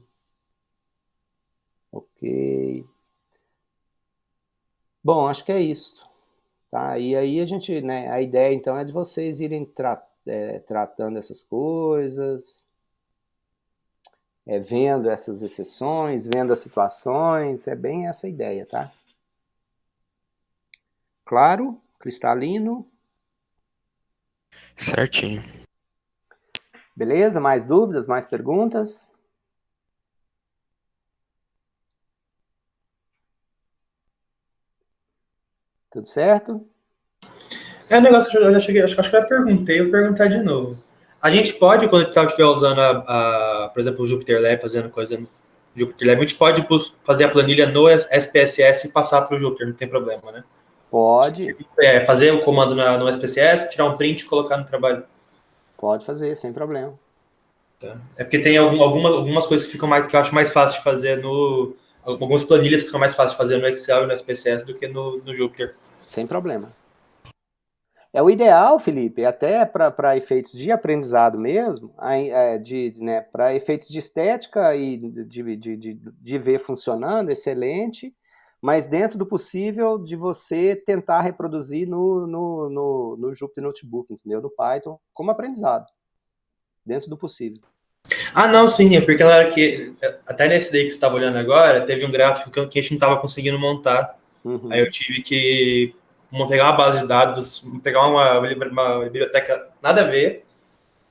Ok. Bom, acho que é isso. Tá? E aí a gente, né, a ideia então é de vocês irem tratando essas coisas, vendo essas exceções, vendo as situações, é bem essa ideia, tá? Claro? Cristalino?
Certinho.
Beleza? Mais dúvidas, mais perguntas? Tudo certo?
É um negócio que eu já cheguei, acho que eu já perguntei, eu vou perguntar de novo. A gente pode, quando estiver usando, por exemplo, o Jupyter Lab, fazendo coisa no Jupyter Lab, a gente pode fazer a planilha no SPSS e passar para o Jupyter, não tem problema, né?
Pode.
Fazer o comando no SPSS, tirar um print e colocar no trabalho.
Pode fazer, sem problema.
É porque tem algumas coisas que ficam mais, que eu acho mais fácil de fazer algumas planilhas que são mais fáceis de fazer no Excel e no SPSS do que no Jupyter.
Sem problema. É o ideal, Felipe, até para efeitos de aprendizado mesmo, né, para efeitos de estética e de ver funcionando, excelente, mas dentro do possível de você tentar reproduzir no Jupyter Notebook, entendeu? No Python, como aprendizado, dentro do possível.
Ah, não, sim, é porque na hora que, até nesse daí que você estava olhando agora, teve um gráfico que a gente não estava conseguindo montar.
Uhum.
Aí eu tive que pegar uma base de dados, pegar uma biblioteca nada a ver,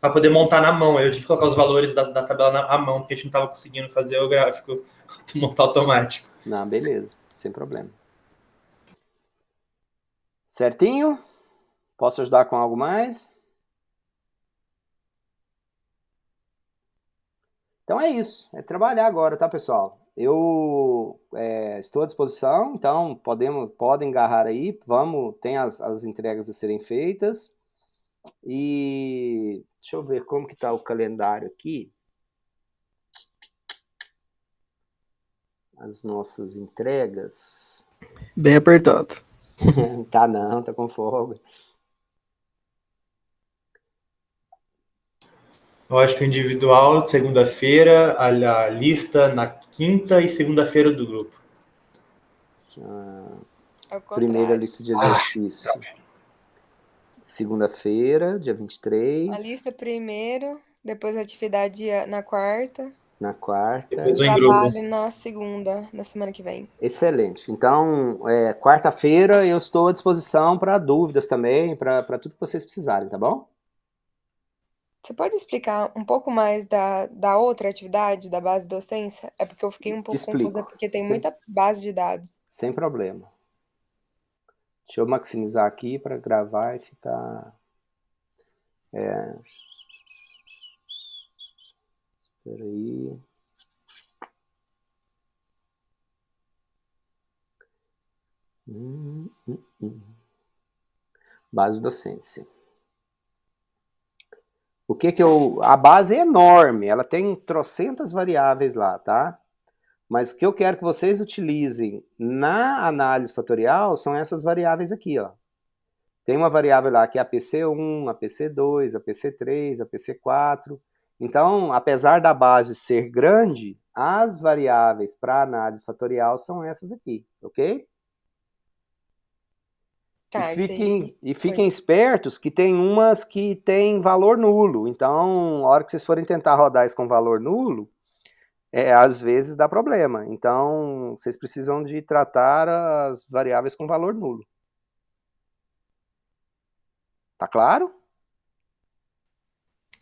para poder montar na mão. Aí eu tive que colocar os valores da tabela à mão, porque a gente não estava conseguindo fazer o gráfico montar automático.
Não, beleza, sem problema. Certinho? Posso ajudar com algo mais? Então é isso, é trabalhar agora, tá, pessoal? Eu estou à disposição, então podem agarrar aí, tem as entregas a serem feitas. E deixa eu ver como que tá o calendário aqui. As nossas entregas.
Bem apertado.
Tá não, tá com folga.
Eu acho que o individual, segunda-feira, a lista na quinta e segunda-feira do grupo.
Primeira lista de exercício. Segunda-feira, dia 23.
A lista primeiro, depois a atividade na quarta.
Na quarta.
Depois
E
em
trabalho
grupo.
na segunda, na semana que vem.
Excelente. Então, quarta-feira eu estou à disposição para dúvidas também, para tudo que vocês precisarem, tá bom?
Você pode explicar um pouco mais da outra atividade, da base docência? É porque eu fiquei um pouco
Explico.
confusa, porque tem muita base de dados.
Sem problema. Deixa eu maximizar aqui para gravar e ficar... Espera aí. Base docência. A base é enorme, ela tem trocentas variáveis lá, tá? Mas o que eu quero que vocês utilizem na análise fatorial são essas variáveis aqui, ó. Tem uma variável lá que é a PC1, a PC2, a PC3, a PC4. Então, apesar da base ser grande, as variáveis para análise fatorial são essas aqui, ok?
Tá,
E fiquem espertos que tem umas que tem valor nulo. Então, na hora que vocês forem tentar rodar isso com valor nulo, às vezes dá problema. Então, vocês precisam de tratar as variáveis com valor nulo. Tá claro?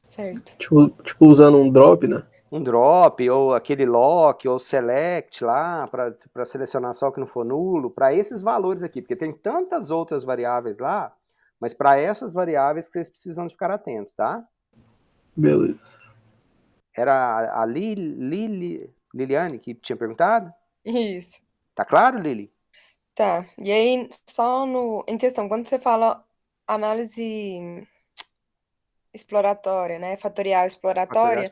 Certo.
Tipo usando um drop, né?
Um drop, ou aquele lock, ou select lá, para selecionar só o que não for nulo, para esses valores aqui, porque tem tantas outras variáveis lá, mas para essas variáveis que vocês precisam de ficar atentos, tá?
Beleza.
Era a Liliane que tinha perguntado?
Isso.
Tá claro, Lili?
Tá. E aí, só em questão, quando você fala análise exploratória, né? Fatorial exploratória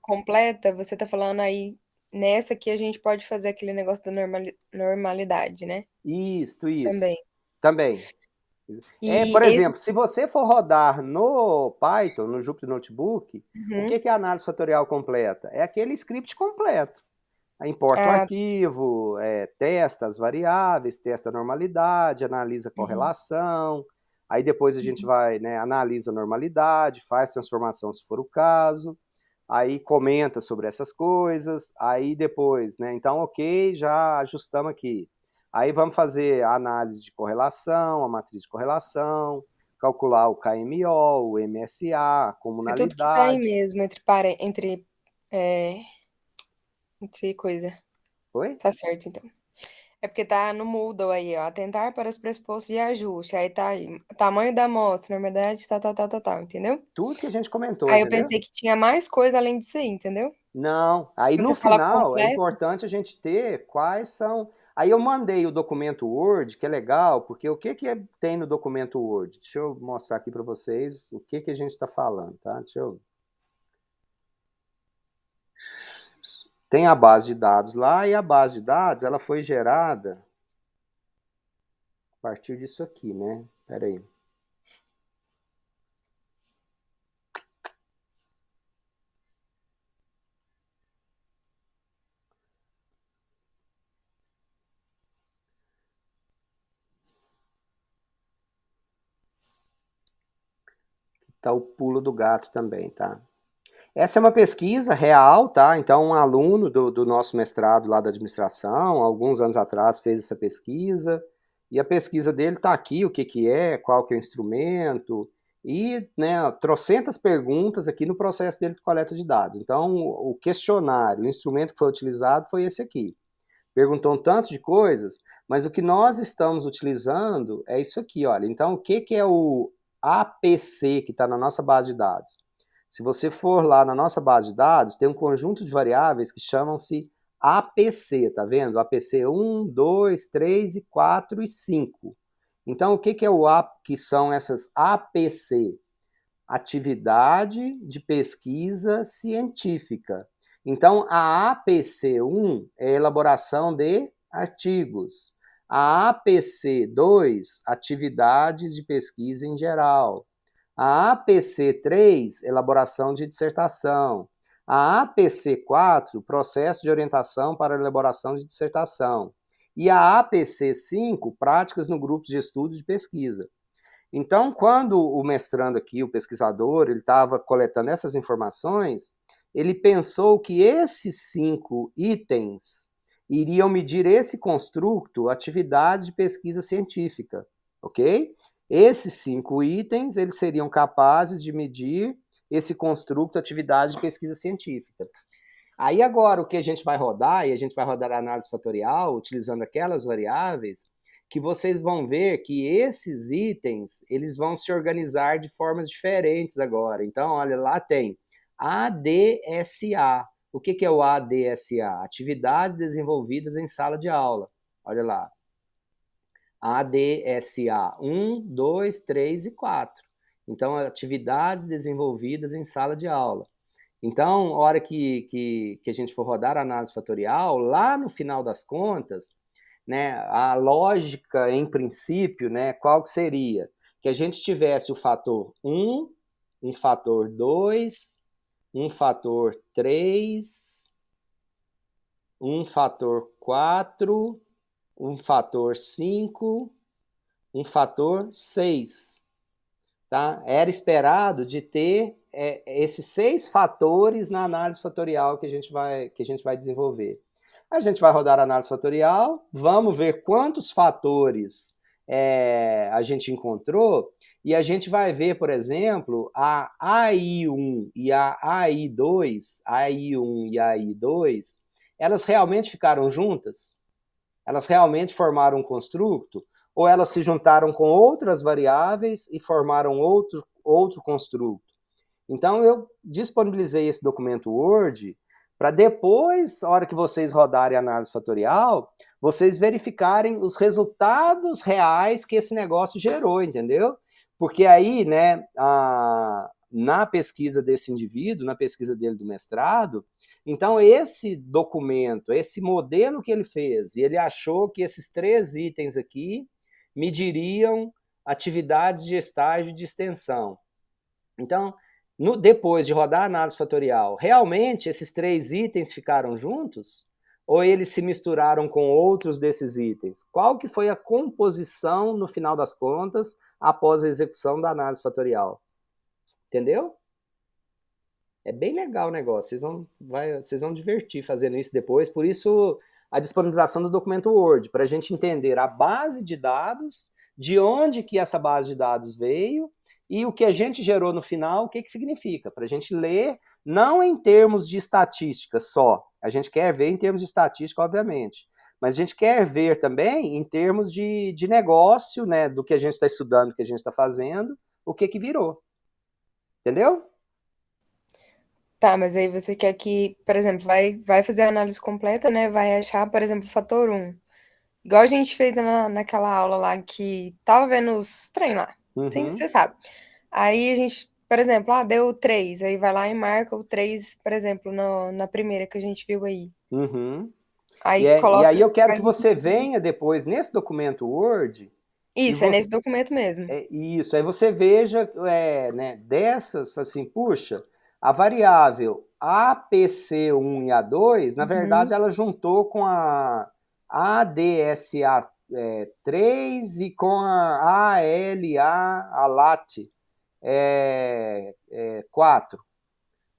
completa, você tá falando aí, nessa que a gente pode fazer aquele negócio da normalidade, né?
Isso. Também. Por exemplo, se você for rodar no Python, no Jupyter Notebook, o que é a análise fatorial completa? É aquele script completo. Importa o arquivo, testa as variáveis, testa a normalidade, analisa a correlação, aí depois a gente vai, né, analisa a normalidade, faz transformação se for o caso, aí comenta sobre essas coisas, aí depois, né, então ok, já ajustamos aqui. Aí vamos fazer a análise de correlação, a matriz de correlação, calcular o KMO, o MSA, a comunalidade.
É tudo que tá aí mesmo, entre coisa.
Oi?
Tá certo, então. É porque tá no Moodle aí, ó. Atentar para os pressupostos de ajuste. Aí tá aí. Tamanho da amostra, normalidade, tal, entendeu?
Tudo que a gente comentou,
aí
entendeu?
Eu pensei que tinha mais coisa além disso aí, entendeu?
Não. Aí no final é importante a gente ter quais são... Aí eu mandei o documento Word, que é legal, porque o que tem no documento Word? Deixa eu mostrar aqui para vocês o que a gente está falando, tá? Deixa eu... tem a base de dados lá, e a base de dados ela foi gerada a partir disso aqui, né? Espera aí. Tá o pulo do gato também, tá? Essa é uma pesquisa real, tá? Então, um aluno do nosso mestrado lá da administração, alguns anos atrás, fez essa pesquisa, e a pesquisa dele tá aqui, o que que é, qual que é o instrumento, e, né, trocentas perguntas aqui no processo dele de coleta de dados. Então, o questionário, o instrumento que foi utilizado foi esse aqui. Perguntou um tanto de coisas, mas o que nós estamos utilizando é isso aqui, olha. Então, o que que é o APC que está na nossa base de dados? Se você for lá na nossa base de dados, tem um conjunto de variáveis que chamam-se APC, tá vendo? APC 1, 2, 3, 4 e 5. Então, o que que é que são essas APC? Atividade de pesquisa científica. Então, a APC1 é elaboração de artigos. A APC2, atividades de pesquisa em geral. A APC3, elaboração de dissertação. A APC4, processo de orientação para elaboração de dissertação. E a APC5, práticas no grupo de estudo de pesquisa. Então, quando o mestrando aqui, o pesquisador, ele estava coletando essas informações, ele pensou que esses 5 itens iriam medir esse construto, atividades de pesquisa científica, ok? Esses 5 itens, eles seriam capazes de medir esse construto, atividade de pesquisa científica. Aí agora o que a gente vai rodar, e a gente vai rodar a análise fatorial, utilizando aquelas variáveis, que vocês vão ver que esses itens, eles vão se organizar de formas diferentes agora. Então, olha, lá tem ADSA. O que que é o ADSA? Atividades desenvolvidas em sala de aula. Olha lá. ADSA 1, 2, 3 e 4. Então, atividades desenvolvidas em sala de aula. Então, a hora que a gente for rodar a análise fatorial, lá no final das contas, né, a lógica, em princípio, né, qual que seria? Que a gente tivesse o fator 1, um fator 2, um fator 3, um fator 4, um fator 5, um fator 6. Tá? Era esperado de ter esses 6 fatores na análise fatorial que a gente vai desenvolver. A gente vai rodar a análise fatorial, vamos ver quantos fatores a gente encontrou, e a gente vai ver, por exemplo, a AI1 e a AI2, AI1 e a AI2, elas realmente ficaram juntas? Elas realmente formaram um construto? Ou elas se juntaram com outras variáveis e formaram outro construto? Então, eu disponibilizei esse documento Word para depois, na hora que vocês rodarem a análise fatorial, vocês verificarem os resultados reais que esse negócio gerou, entendeu? Porque aí, né, na pesquisa desse indivíduo, na pesquisa dele do mestrado, então esse documento, esse modelo que ele fez, e ele achou que esses 3 itens aqui mediriam atividades de estágio de extensão. Então, depois de rodar a análise fatorial, realmente esses 3 itens ficaram juntos? Ou eles se misturaram com outros desses itens? Qual que foi a composição, no final das contas, após a execução da análise fatorial? Entendeu? É bem legal o negócio, vocês vão divertir fazendo isso depois, por isso a disponibilização do documento Word, para a gente entender a base de dados, de onde que essa base de dados veio, e o que a gente gerou no final, o que que significa, para a gente ler, não em termos de estatística só, a gente quer ver em termos de estatística, obviamente, mas a gente quer ver também em termos de negócio, né, do que a gente está estudando, do que a gente está fazendo, o que que virou. Entendeu?
Tá, mas aí você quer que, por exemplo, vai fazer a análise completa, né? Vai achar, por exemplo, o fator 1. Igual a gente fez naquela aula lá que tava vendo os treinos lá. Sim, você sabe. Aí a gente por exemplo, deu 3, aí vai lá e marca o 3, por exemplo, na primeira que a gente viu aí.
Uhum.
Aí
E
coloca,
aí eu quero que
faz
você venha depois nesse documento Word e
isso, é nesse documento mesmo.
isso, aí você veja, né, dessas, fala assim, puxa, a variável APC1 e A2, na verdade, ela juntou com a ADSA3 e com a ALA, a LAT 4.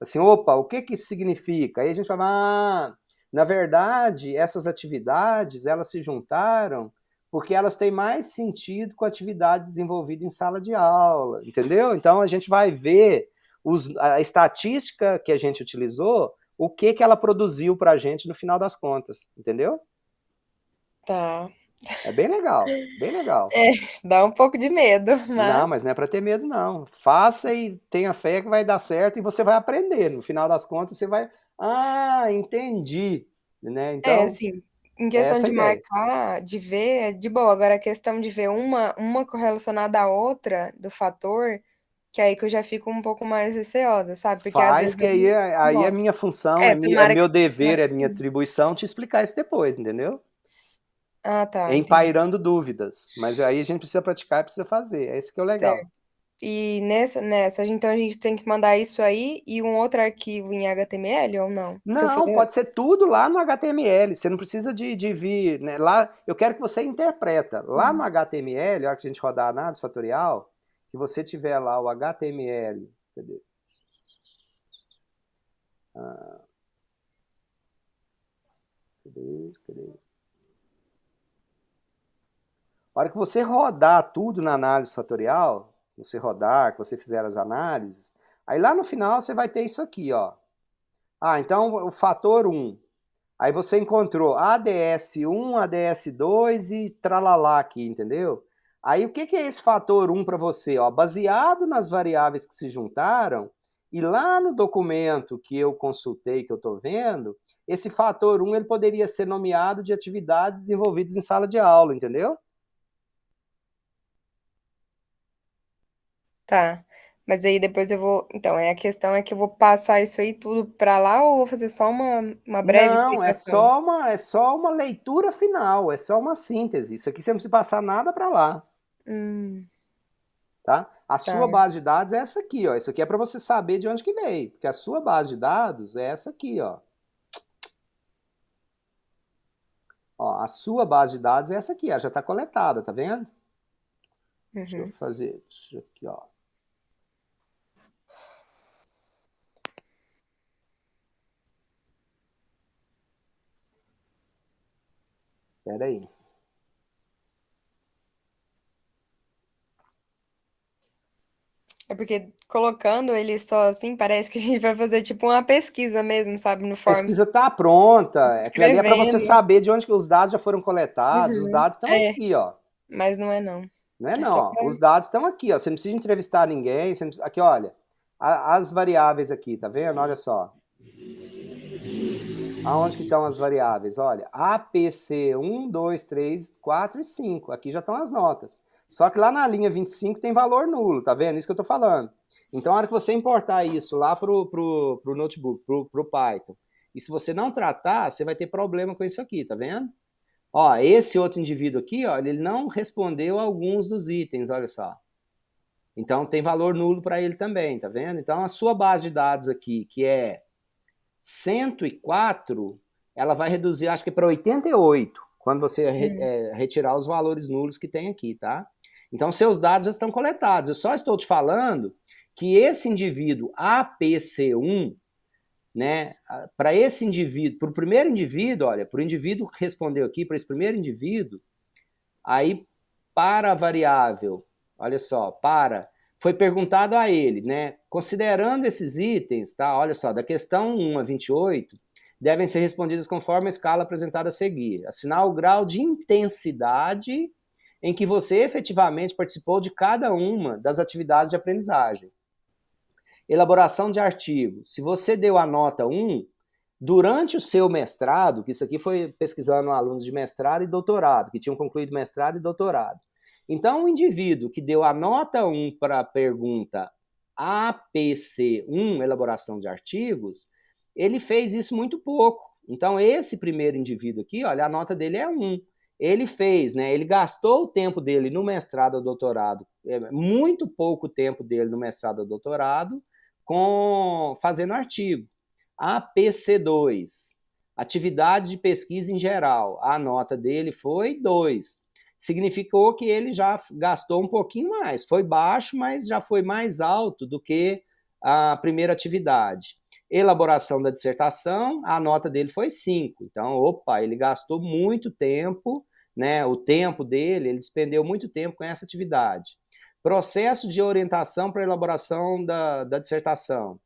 Assim, opa, o que que isso significa? Aí a gente fala, na verdade, essas atividades, elas se juntaram porque elas têm mais sentido com a atividade desenvolvida em sala de aula, entendeu? Então a gente vai ver a estatística que a gente utilizou, o que que ela produziu para a gente no final das contas, entendeu?
Tá.
É bem legal, bem legal.
Dá um pouco de medo,
Não,
mas
mas não é para ter medo, não. Faça e tenha fé que vai dar certo e você vai aprender. No final das contas, você vai. Entendi. Né? Então,
assim, em questão
essa é a
de
ideia.
marcar, de ver, é de boa. Agora, a questão de ver uma correlacionada à outra do fator, que é aí que eu já fico um pouco mais receosa, sabe? Porque às
Faz
vezes
que
eu não
aí é
gosto.
minha função, é
Tomara
meu dever, é
que
minha
sim.
atribuição te explicar isso depois, entendeu?
Tá, entendi.
Empairando dúvidas. Mas aí a gente precisa praticar e precisa fazer. É isso que é o legal.
Certo. E nessa, então a gente tem que mandar isso aí e um outro arquivo em HTML ou não? Se eu
Não,
fizer.
pode ser tudo lá no HTML. Você não precisa de vir, né? Lá, eu quero que você interpreta. Lá no HTML, a hora que a gente rodar a análise fatorial, que você tiver lá o HTML. Cadê? Cadê? A hora que você rodar tudo na análise fatorial, você rodar, que você fizer as análises, aí lá no final você vai ter isso aqui, ó. Então o fator 1. Aí você encontrou ADS1, ADS2 e tralalá aqui, entendeu? Aí o que é esse fator 1 para você? Ó, baseado nas variáveis que se juntaram, e lá no documento que eu consultei, que eu estou vendo, esse fator 1 ele poderia ser nomeado de atividades desenvolvidas em sala de aula, entendeu?
Tá. Mas aí depois eu vou. Então, a questão é que eu vou passar isso aí tudo para lá ou vou fazer só uma breve
Não,
explicação?
é só uma leitura final, é só uma síntese. Isso aqui você não precisa passar nada para lá,
Hum,
tá? A sua
tá.
base de dados é essa aqui, ó. Isso aqui é para você saber de onde que veio, porque a sua base de dados é essa aqui, ó. Ó, a sua base de dados é essa aqui, ela já está coletada, tá vendo? Deixa eu fazer isso aqui, ó. Espera aí.
É porque colocando ele só assim, parece que a gente vai fazer tipo uma pesquisa mesmo, sabe, no
A
Forms,
pesquisa está pronta, aquilo ali é para você
escrevendo.
saber de onde que os dados já foram coletados, os dados estão aqui, ó.
Mas não é não.
Não é
É
não,
só
ó. Os dados estão aqui, ó. Você não precisa entrevistar ninguém. Aqui, olha. As variáveis aqui, tá vendo? Olha só. Aonde que estão as variáveis? Olha, APC 1, 2, 3, 4 e 5. Aqui já estão as notas. Só que lá na linha 25 tem valor nulo, tá vendo? Isso que eu tô falando. Então, a hora que você importar isso lá pro notebook, pro Python, e se você não tratar, você vai ter problema com isso aqui, tá vendo? Ó, esse outro indivíduo aqui, ó, ele não respondeu a alguns dos itens, olha só. Então tem valor nulo para ele também, tá vendo? Então a sua base de dados aqui, que é 104, ela vai reduzir, acho que para 88, quando você retirar os valores nulos que tem aqui, tá? Então seus dados já estão coletados. Eu só estou te falando que esse indivíduo APC1, né, para esse indivíduo, para o primeiro indivíduo, olha, para o indivíduo que respondeu aqui, para esse primeiro indivíduo, aí para a variável, olha só, foi perguntado a ele, né, considerando esses itens, tá, olha só, da questão 1 a 28, devem ser respondidas conforme a escala apresentada a seguir. Assinar o grau de intensidade em que você efetivamente participou de cada uma das atividades de aprendizagem. Elaboração de artigo. Se você deu a nota 1, durante o seu mestrado, que isso aqui foi pesquisando alunos de mestrado e doutorado, que tinham concluído mestrado e doutorado. Então, o indivíduo que deu a nota 1 para a pergunta APC1, elaboração de artigos, ele fez isso muito pouco. Então, esse primeiro indivíduo aqui, olha, a nota dele é 1. Ele fez, né? Ele gastou o tempo dele no mestrado ou doutorado, muito pouco tempo dele no mestrado ou doutorado, fazendo artigo. APC2, atividade de pesquisa em geral, a nota dele foi 2. Significou que ele já gastou um pouquinho mais. Foi baixo, mas já foi mais alto do que a primeira atividade. Elaboração da dissertação, a nota dele foi 5. Então, opa, ele gastou muito tempo, né? O tempo dele, ele despendeu muito tempo com essa atividade. Processo de orientação para a elaboração da dissertação.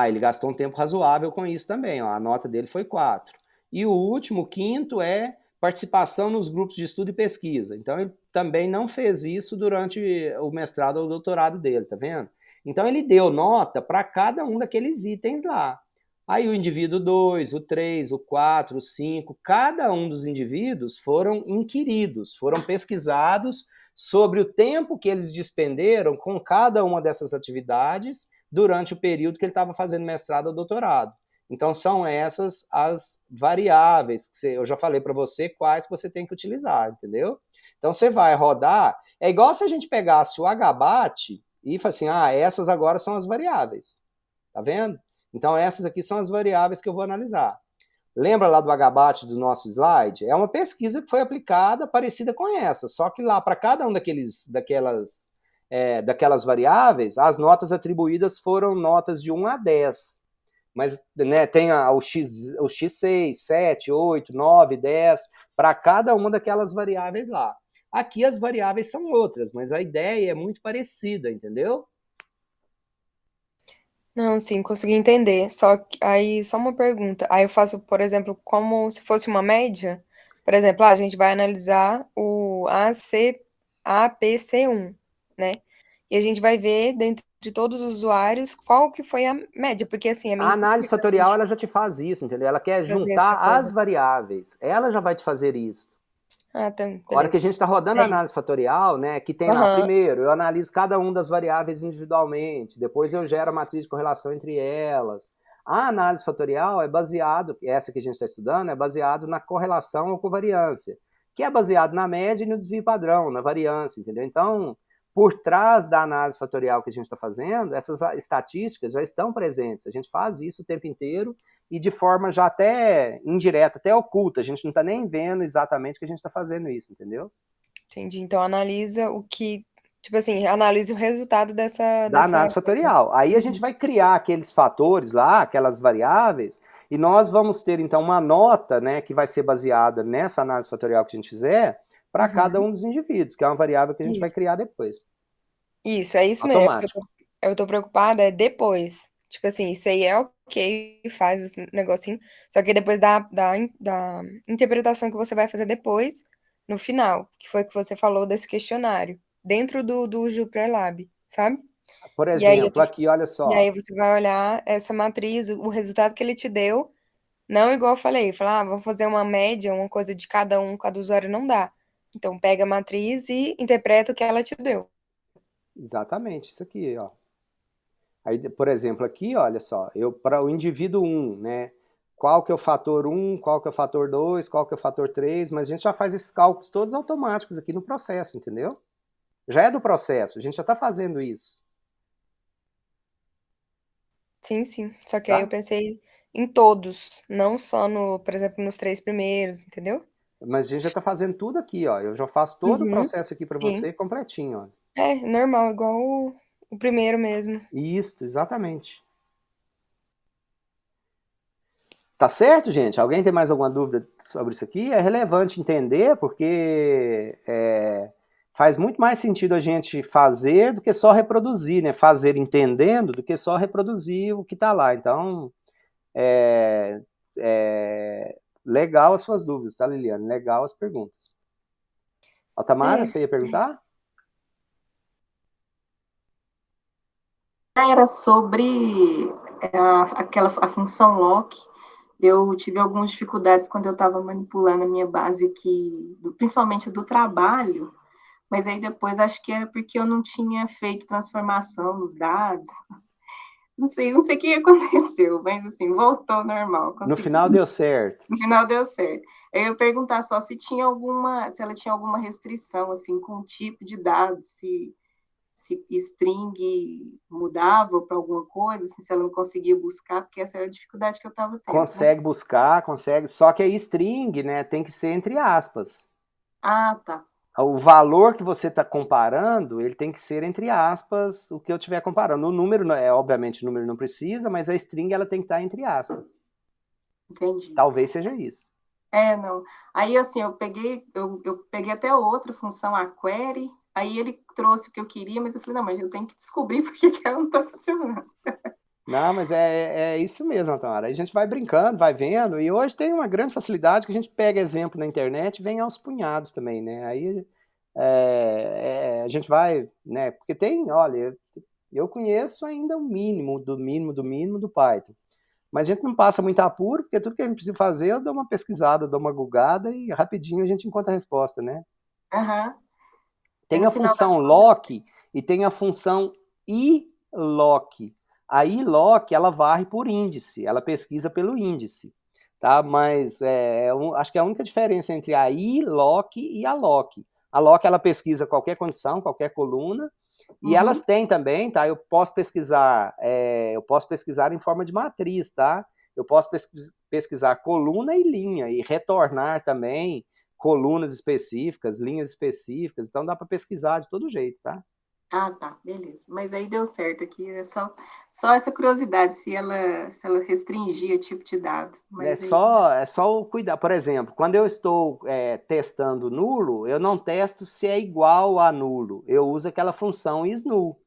Ele gastou um tempo razoável com isso também, ó, a nota dele foi 4. E o último, quinto, é participação nos grupos de estudo e pesquisa. Então, ele também não fez isso durante o mestrado ou o doutorado dele, tá vendo? Então, ele deu nota para cada um daqueles itens lá. Aí, o indivíduo 2, o 3, o 4, o 5, cada um dos indivíduos foram inquiridos, foram pesquisados sobre o tempo que eles despenderam com cada uma dessas atividades durante o período que ele estava fazendo mestrado ou doutorado. Então, são essas as variáveis que eu já falei para você quais você tem que utilizar, entendeu? Então, você vai rodar, é igual se a gente pegasse o HBAT e falasse assim, essas agora são as variáveis, tá vendo? Então, essas aqui são as variáveis que eu vou analisar. Lembra lá do HBAT do nosso slide? É uma pesquisa que foi aplicada parecida com essa, só que lá para cada um daquelas variáveis, as notas atribuídas foram notas de 1 a 10. Mas, né, tem o X6, 7, 8, 9, 10, para cada uma daquelas variáveis lá. Aqui as variáveis são outras, mas a ideia é muito parecida, entendeu?
Não, sim, consegui entender. Só que aí, só uma pergunta. Aí eu faço, por exemplo, como se fosse uma média. Por exemplo, a gente vai analisar o APC1, né? E a gente vai ver dentro de todos os usuários qual que foi a média, porque assim, é meio
A análise
impossível a
fatorial,
gente
ela já te faz isso, entendeu? Ela quer
fazer
juntar
essa coisa.
as variáveis. Ela já vai te fazer isso.
Tá,
A hora que a
beleza.
gente está rodando a
É isso.
análise fatorial, né, que tem lá,
Aham.
primeiro, eu analiso cada uma das variáveis individualmente, depois eu gero a matriz de correlação entre elas. A análise fatorial é baseado, essa que a gente está estudando, é baseado na correlação ou covariância, que é baseado na média e no desvio padrão, na variância, entendeu? Então, por trás da análise fatorial que a gente está fazendo, essas estatísticas já estão presentes. A gente faz isso o tempo inteiro e de forma já até indireta, até oculta. A gente não está nem vendo exatamente que a gente está fazendo isso, entendeu?
Entendi. Então, analisa o que... Tipo assim, analisa o resultado
Da
dessa
análise fatorial. Aí a gente vai criar aqueles fatores lá, aquelas variáveis, e nós vamos ter, então, uma nota, né, que vai ser baseada nessa análise fatorial que a gente fizer, para cada um dos indivíduos, que é uma variável que a gente vai
Isso.
criar depois.
Isso, é isso mesmo.
Automático.
Eu tô preocupada é depois. Tipo assim, isso aí é ok, faz o negocinho. Só que depois da interpretação que você vai fazer depois, no final, que foi que você falou desse questionário, dentro do Jupyter Lab, sabe?
Por
E aí,
exemplo, aqui, olha
e
só.
aí você vai olhar essa matriz, o resultado que ele te deu, não igual eu falei, falar, vamos fazer uma média, uma coisa de cada usuário, não dá. Então, pega a matriz e interpreta o que ela te deu.
Exatamente, isso aqui, ó. Aí, por exemplo, aqui, olha só, para o indivíduo 1, né? Qual que é o fator 1, qual que é o fator 2, qual que é o fator 3, mas a gente já faz esses cálculos todos automáticos aqui no processo, entendeu? Já é do processo, a gente já está fazendo isso.
Sim, sim. Só que
Tá?
aí eu pensei em todos, não só por exemplo, nos 3 primeiros, entendeu?
Mas a gente já está fazendo tudo aqui, ó. Eu já faço todo o processo aqui para
sim.
você completinho, ó.
É, normal, igual o primeiro mesmo.
Isso, exatamente. Tá certo, gente? Alguém tem mais alguma dúvida sobre isso aqui? É relevante entender, porque faz muito mais sentido a gente fazer do que só reproduzir, né? Fazer entendendo do que só reproduzir o que está lá. Então, legal as suas dúvidas, tá, Liliane? Legal as perguntas. Tamara, você ia perguntar?
Era sobre a função lock. Eu tive algumas dificuldades quando eu estava manipulando a minha base aqui, principalmente do trabalho, mas aí depois acho que era porque eu não tinha feito transformação nos dados. Não sei o que aconteceu, mas assim, voltou ao normal.
No
Consegui.
final deu certo.
No final deu certo. Eu ia perguntar só se ela tinha alguma restrição, assim, com o tipo de dado, se string mudava para alguma coisa, assim, se ela não conseguia buscar, porque essa era a dificuldade que eu estava tendo.
Consegue buscar, consegue, só que a string, né, tem que ser entre aspas.
Ah, tá.
O valor que você está comparando, ele tem que ser entre aspas o que eu estiver comparando. O número, obviamente, o número não precisa, mas a string ela tem que estar entre aspas.
Entendi.
Talvez seja isso.
Não. Aí, assim, eu peguei até outra função, a query, aí ele trouxe o que eu queria, mas eu falei, não, mas eu tenho que descobrir por que ela não está funcionando.
Não, mas é isso mesmo, Tamara. Aí a gente vai brincando, vai vendo, e hoje tem uma grande facilidade que a gente pega exemplo na internet e vem aos punhados também, né? Aí a gente vai, né? Porque olha, eu conheço ainda o mínimo do Python. Mas a gente não passa muito apuro, porque tudo que a gente precisa fazer, eu dou uma pesquisada, dou uma googada e rapidinho a gente encontra a resposta, né?
Aham.
Tem a função lock e tem a função ilock. A ilock, ela varre por índice, ela pesquisa pelo índice, tá? Mas acho que a única diferença entre a ilock e a lock. A lock, ela pesquisa qualquer condição, qualquer coluna, e elas têm também, tá? Eu posso pesquisar em forma de matriz, tá? Eu posso pesquisar coluna e linha, e retornar também colunas específicas, linhas específicas, então dá para pesquisar de todo jeito, tá?
Ah, tá, beleza. Mas aí deu certo aqui, é só essa curiosidade, se ela restringia o tipo de dado. Mas
é só cuidar. Por exemplo, quando eu estou testando nulo, eu não testo se é igual a nulo. Eu uso aquela função isNull.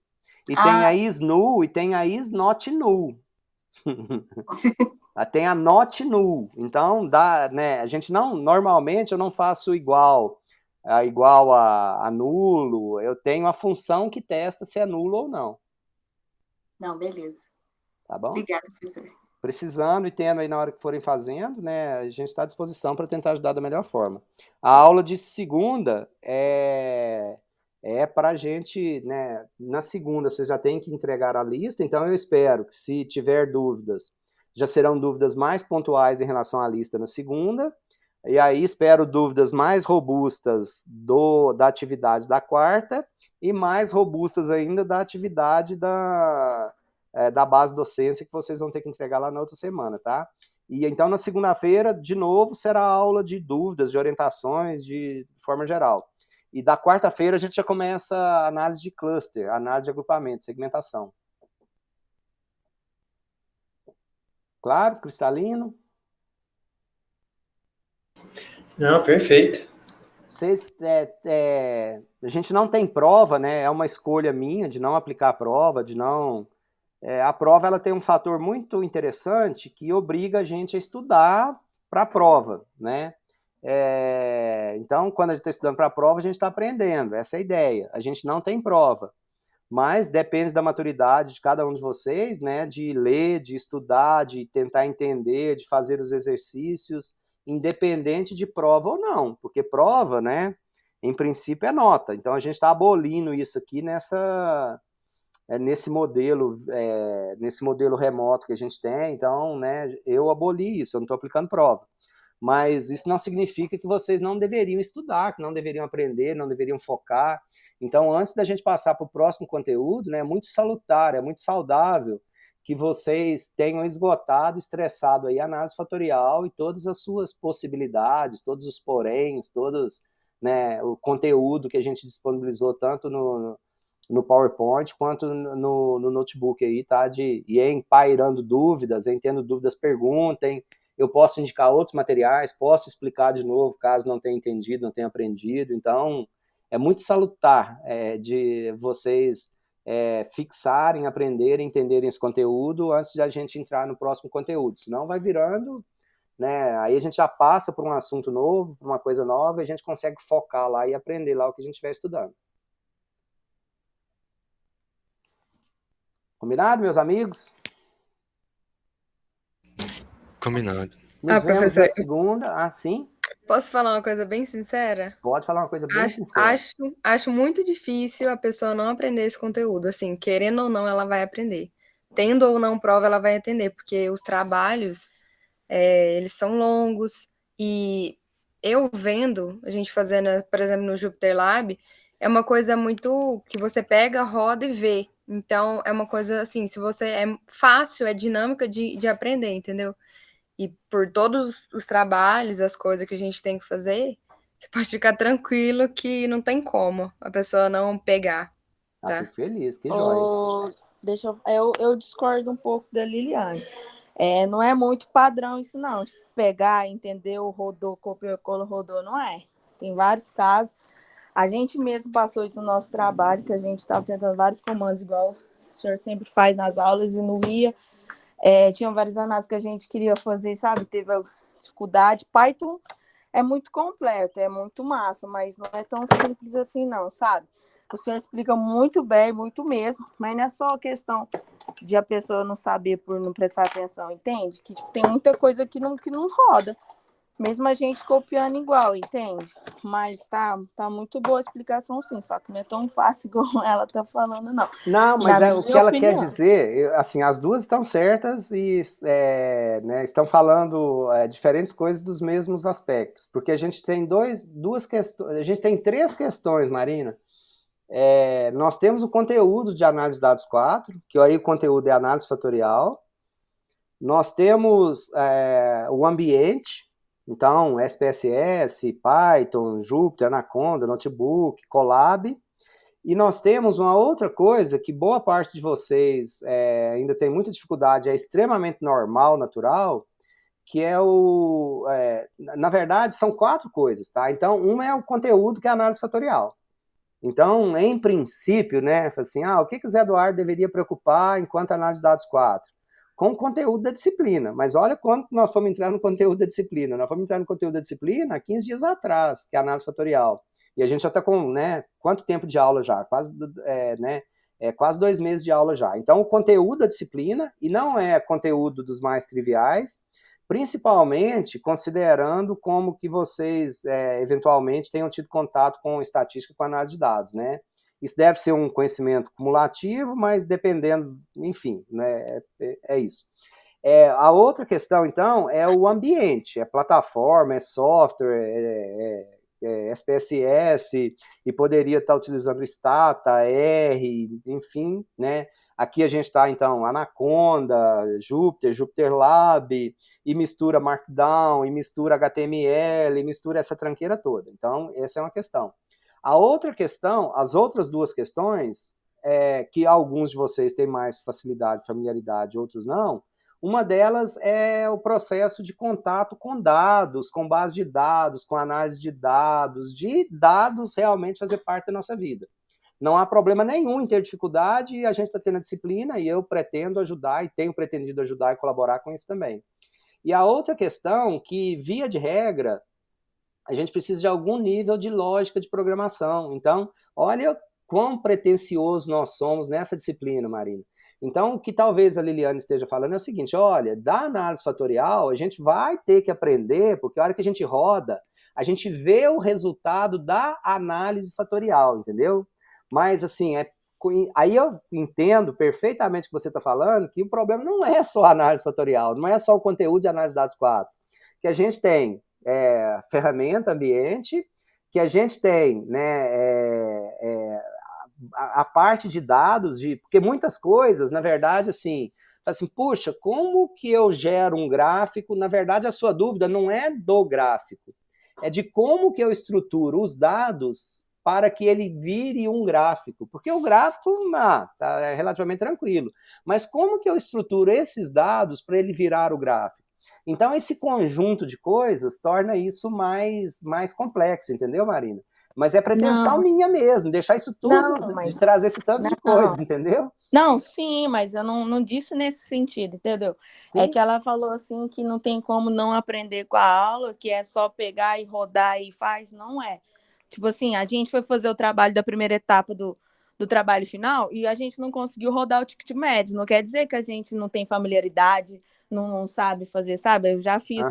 E tem a isNull e tem a isNotNull. Tem a not null. Então, né? A gente normalmente eu não faço igual a nulo. Eu tenho a função que testa se é nulo ou não.
Não, beleza.
Tá bom?
Obrigada, professor.
Precisando e tendo aí na hora que forem fazendo, né? A gente está à disposição para tentar ajudar da melhor forma. A aula de segunda é para a gente, né? Na segunda vocês já têm que entregar a lista, então eu espero que se tiver dúvidas, já serão dúvidas mais pontuais em relação à lista na segunda, e aí espero dúvidas mais robustas da atividade da quarta e mais robustas ainda da atividade da base docência que vocês vão ter que entregar lá na outra semana, tá? E então na segunda-feira, de novo, será aula de dúvidas, de orientações, de forma geral. E da quarta-feira a gente já começa a análise de cluster, análise de agrupamento, segmentação. Claro? Cristalino?
Não, perfeito.
A gente não tem prova, né? É uma escolha minha de não aplicar a prova, de não... a prova ela tem um fator muito interessante que obriga a gente a estudar para a prova, né? Então, quando a gente está estudando para a prova, a gente está aprendendo, essa é a ideia. A gente não tem prova, mas depende da maturidade de cada um de vocês, né? De ler, de estudar, de tentar entender, de fazer os exercícios, independente de prova ou não, porque prova, né? Em princípio é nota. Então, a gente está abolindo isso aqui nesse modelo remoto que a gente tem. Então, né, eu aboli isso, eu não estou aplicando prova. Mas isso não significa que vocês não deveriam estudar, que não deveriam aprender, não deveriam focar. Então, antes da gente passar para o próximo conteúdo, né, é muito salutar, é muito saudável que vocês tenham esgotado, estressado aí a análise fatorial e todas as suas possibilidades, todos os poréns, todos, né, o conteúdo que a gente disponibilizou tanto no PowerPoint quanto no notebook aí, tá? E em pairando dúvidas, em tendo dúvidas, perguntem. Eu posso indicar outros materiais, posso explicar de novo, caso não tenha entendido, não tenha aprendido. Então, é muito salutar de vocês fixarem, aprenderem, entenderem esse conteúdo antes de a gente entrar no próximo conteúdo. Senão vai virando, né? Aí a gente já passa por um assunto novo, por uma coisa nova, e a gente consegue focar lá e aprender lá o que a gente estiver estudando. Combinado, meus amigos?
Combinado.
Nos vemos
professor,
na segunda. Sim?
Posso falar uma coisa bem sincera?
Pode falar uma coisa bem sincera.
Acho muito difícil a pessoa não aprender esse conteúdo. Assim, querendo ou não, ela vai aprender. Tendo ou não prova, ela vai entender, porque os trabalhos, eles são longos. E eu vendo, a gente fazendo, por exemplo, no Jupyter Lab, é uma coisa muito que você pega, roda e vê. Então, é uma coisa assim, se você é fácil, é dinâmica de aprender, entendeu? E por todos os trabalhos, as coisas que a gente tem que fazer, você pode ficar tranquilo que não tem como a pessoa não pegar, tá?
Fico feliz, que joia.
Eu discordo um pouco da Liliane. Não é muito padrão isso, não. Tipo, pegar, entender o rodou, copiou, colou, rodou, não é. Tem vários casos. A gente mesmo passou isso no nosso trabalho, que a gente estava tentando vários comandos, igual o senhor sempre faz nas aulas, e não ia. Tinham várias análises que a gente queria fazer, sabe? Teve dificuldade. Python é muito completo, é muito massa, mas não é tão simples assim, não, sabe? O senhor explica muito bem, muito mesmo, mas não é só questão de a pessoa não saber por não prestar atenção, entende? Que tipo, tem muita coisa que não roda. Mesmo a gente copiando igual, entende? Mas tá muito boa a explicação, sim. Só que não é tão fácil igual ela tá falando, não.
Não, mas
Na
o que
minha
ela
opinião.
quer dizer, assim, as duas estão certas e né, estão falando diferentes coisas dos mesmos aspectos. Porque a gente tem duas questões, a gente tem três questões, Marina. Nós temos o conteúdo de análise de dados 4, que aí o conteúdo é análise fatorial. Nós temos o ambiente, então SPSS, Python, Jupyter, Anaconda, Notebook, Colab. E nós temos uma outra coisa que boa parte de vocês ainda tem muita dificuldade, é extremamente normal, natural, que na verdade, são 4 coisas, tá? Então, uma é o conteúdo, que é a análise fatorial. Então, em princípio, né, assim, o que o Zé Eduardo deveria preocupar enquanto análise de dados 4? Com o conteúdo da disciplina. Mas olha quanto nós fomos entrar no conteúdo da disciplina. Nós fomos entrar no conteúdo da disciplina há 15 dias atrás, que é a análise fatorial. E a gente já está com, né, quanto tempo de aula já? Quase 2 meses de aula já. Então, o conteúdo da disciplina, e não é conteúdo dos mais triviais, principalmente considerando como que vocês eventualmente tenham tido contato com estatística, com análise de dados, né? Isso deve ser um conhecimento cumulativo, mas dependendo, enfim, né, é isso. A outra questão, então, é o ambiente, é plataforma, é software, SPSS, e poderia estar utilizando Stata, R, enfim, né? Aqui a gente está, então, Anaconda, Jupyter Lab, e mistura Markdown, e mistura HTML, e mistura essa tranqueira toda. Então, essa é uma questão. A outra questão, as outras duas questões, que alguns de vocês têm mais facilidade, familiaridade, outros não, uma delas é o processo de contato com dados, com base de dados, com análise de dados realmente fazer parte da nossa vida. Não há problema nenhum em ter dificuldade, e a gente está tendo a disciplina, e eu pretendo ajudar, e tenho pretendido ajudar e colaborar com isso também. E a outra questão, que via de regra, a gente precisa de algum nível de lógica de programação. Então, olha quão pretensioso nós somos nessa disciplina, Marina. Então, o que talvez a Liliane esteja falando é o seguinte, olha, da análise fatorial, a gente vai ter que aprender, porque a hora que a gente roda, a gente vê o resultado da análise fatorial, entendeu? Mas, assim, aí eu entendo perfeitamente o que você está falando, que o problema não é só a análise fatorial, não é só o conteúdo de análise de dados 4, que a gente tem ferramenta, ambiente, que a gente tem, né, a parte de dados, porque muitas coisas, na verdade, assim, puxa, como que eu gero um gráfico? Na verdade, a sua dúvida não é do gráfico, é de como que eu estruturo os dados para que ele vire um gráfico, porque o gráfico é relativamente tranquilo, mas como que eu estruturo esses dados para ele virar o gráfico? Então, esse conjunto de coisas torna isso mais complexo, entendeu, Marina? Mas é pretensão minha mesmo, deixar isso tudo, de trazer esse tanto de coisas, entendeu?
Não, sim, mas eu não disse nesse sentido, entendeu? Sim. É que ela falou assim que não tem como não aprender com a aula, que é só pegar e rodar e faz, não é. Tipo assim, a gente foi fazer o trabalho da primeira etapa do do trabalho final e a gente não conseguiu rodar o ticket médio. Não quer dizer que a gente não tem familiaridade, não sabe fazer, sabe? Eu já fiz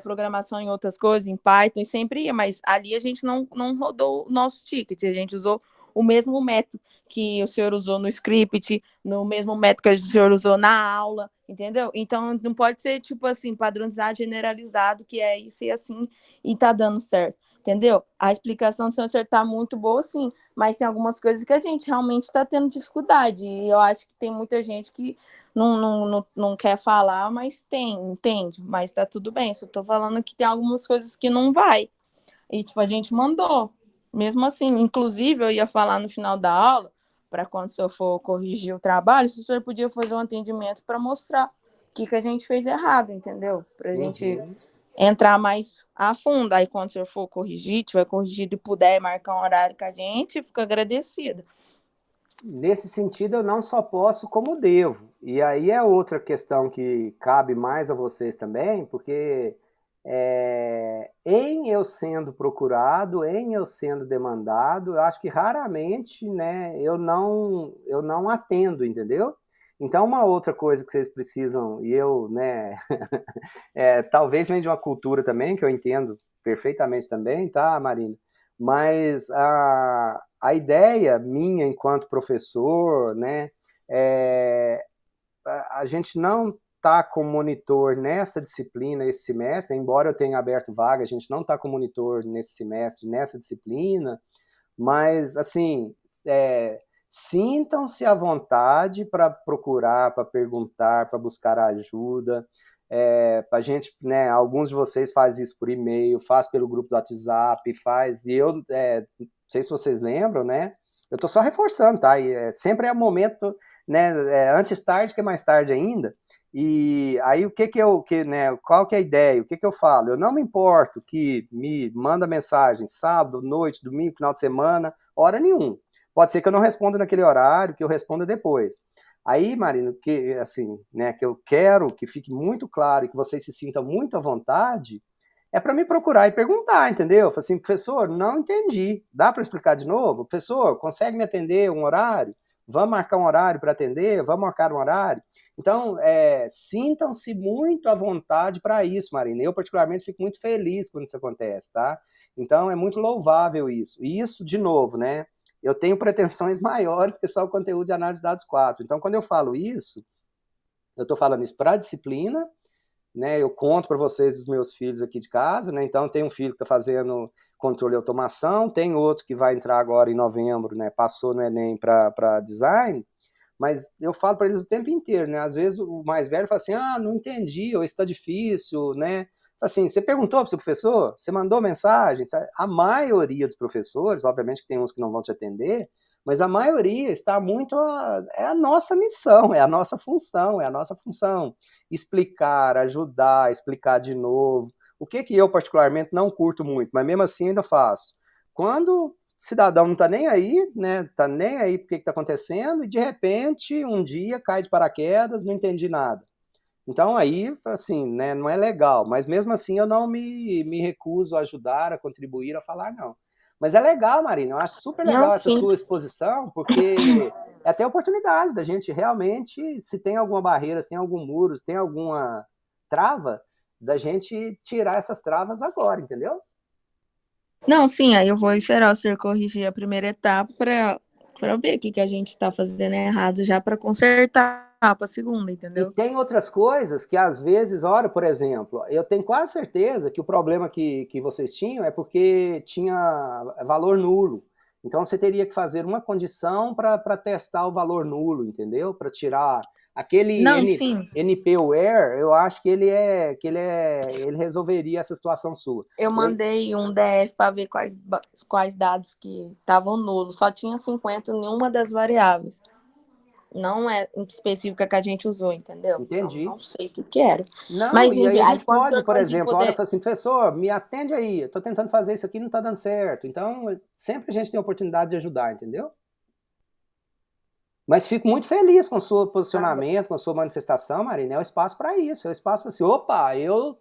programação em outras coisas, em Python, e sempre ia, mas ali a gente não rodou o nosso ticket, a gente usou o mesmo método que o senhor usou no script, no mesmo método que o senhor usou na aula, entendeu? Então, não pode ser, tipo assim, padronizado, generalizado, que é isso e assim, e tá dando certo, entendeu? A explicação do senhor tá muito boa, sim, mas tem algumas coisas que a gente realmente está tendo dificuldade, e eu acho que tem muita gente que não quer falar, mas entende, mas tá tudo bem, só tô falando que tem algumas coisas que não vai, e tipo, a gente mandou, mesmo assim, inclusive eu ia falar no final da aula, para quando o senhor for corrigir o trabalho, se o senhor podia fazer um atendimento para mostrar o que a gente fez errado, entendeu? Para a gente entrar mais a fundo, aí quando o senhor for corrigir, tiver corrigido e puder marcar um horário com a gente, fico agradecida.
Nesse sentido, eu não só posso, como devo. E aí é outra questão que cabe mais a vocês também, porque em eu sendo procurado, em eu sendo demandado, eu acho que raramente, né, eu não atendo, entendeu? Então, uma outra coisa que vocês precisam, e eu, né, talvez venha de uma cultura também, que eu entendo perfeitamente também, tá, Marina? Mas a ideia minha enquanto professor, né, a gente não está com monitor nessa disciplina esse semestre, embora eu tenha aberto vaga, a gente não está com monitor nesse semestre, nessa disciplina, mas, assim, sintam-se à vontade para procurar, para perguntar, para buscar ajuda. A gente, né, alguns de vocês fazem isso por e-mail, faz pelo grupo do WhatsApp, e eu, não sei se vocês lembram, né, eu estou só reforçando, tá, e, sempre é o momento, né, antes tarde que mais tarde ainda, e aí né, qual que é a ideia, o que eu falo? Eu não me importo que me manda mensagem sábado, noite, domingo, final de semana, hora nenhuma. Pode ser que eu não responda naquele horário, que eu responda depois. Aí, Marina, que assim, né, que eu quero que fique muito claro e que vocês se sintam muito à vontade, é para me procurar e perguntar, entendeu? Eu falo assim, professor, não entendi. Dá para explicar de novo? Professor, consegue me atender um horário? Vamos marcar um horário para atender? Vamos marcar um horário? Então, sintam-se muito à vontade para isso, Marina. Eu, particularmente, fico muito feliz quando isso acontece, tá? Então, é muito louvável isso. E isso, de novo, né? Eu tenho pretensões maiores que só o conteúdo de análise de dados 4. Então, quando eu falo isso, eu estou falando isso para a disciplina, né? Eu conto para vocês dos meus filhos aqui de casa, né? Então, tem um filho que está fazendo controle e automação, tem outro que vai entrar agora em novembro, né? Passou no Enem para design, mas eu falo para eles o tempo inteiro, né? Às vezes o mais velho fala assim, não entendi, ou está difícil, né? Assim, você perguntou para o seu professor? Você mandou mensagem? A maioria dos professores, obviamente que tem uns que não vão te atender, mas a maioria está muito... É a nossa missão, é a nossa função, explicar, ajudar, explicar de novo. O que eu particularmente não curto muito, mas mesmo assim ainda faço. Quando o cidadão não está nem aí, né? Está nem aí porque está acontecendo, e de repente, um dia cai de paraquedas, não entendi nada. Então aí, assim, né, não é legal, mas mesmo assim eu não me recuso a ajudar, a contribuir, a falar não. Mas é legal, Marina, eu acho super legal essa sua exposição, porque é até a oportunidade da gente realmente, se tem alguma barreira, se tem algum muro, se tem alguma trava, da gente tirar essas travas agora, entendeu?
Não, sim, aí eu vou esperar o senhor corrigir a primeira etapa para ver o que a gente está fazendo errado já para consertar para a segunda, entendeu?
E tem outras coisas que às vezes, olha, por exemplo, eu tenho quase certeza que o problema que vocês tinham é porque tinha valor nulo. Então você teria que fazer uma condição para testar o valor nulo, entendeu? Para tirar aquele NPWare, eu acho que ele resolveria essa situação sua.
Eu mandei um DF para ver quais dados que estavam nulos. Só tinha 50 em nenhuma das variáveis. Não é específica que a gente usou, entendeu?
Entendi.
Então, não sei o que era.
Não,
mas
e aí a gente pode, por exemplo, olha, fala assim, professor, me atende aí, eu estou tentando fazer isso aqui e não está dando certo. Então, sempre a gente tem a oportunidade de ajudar, entendeu? Mas fico muito feliz com o seu posicionamento, com a sua manifestação, Marina. É o espaço para isso, é o espaço para assim, opa, eu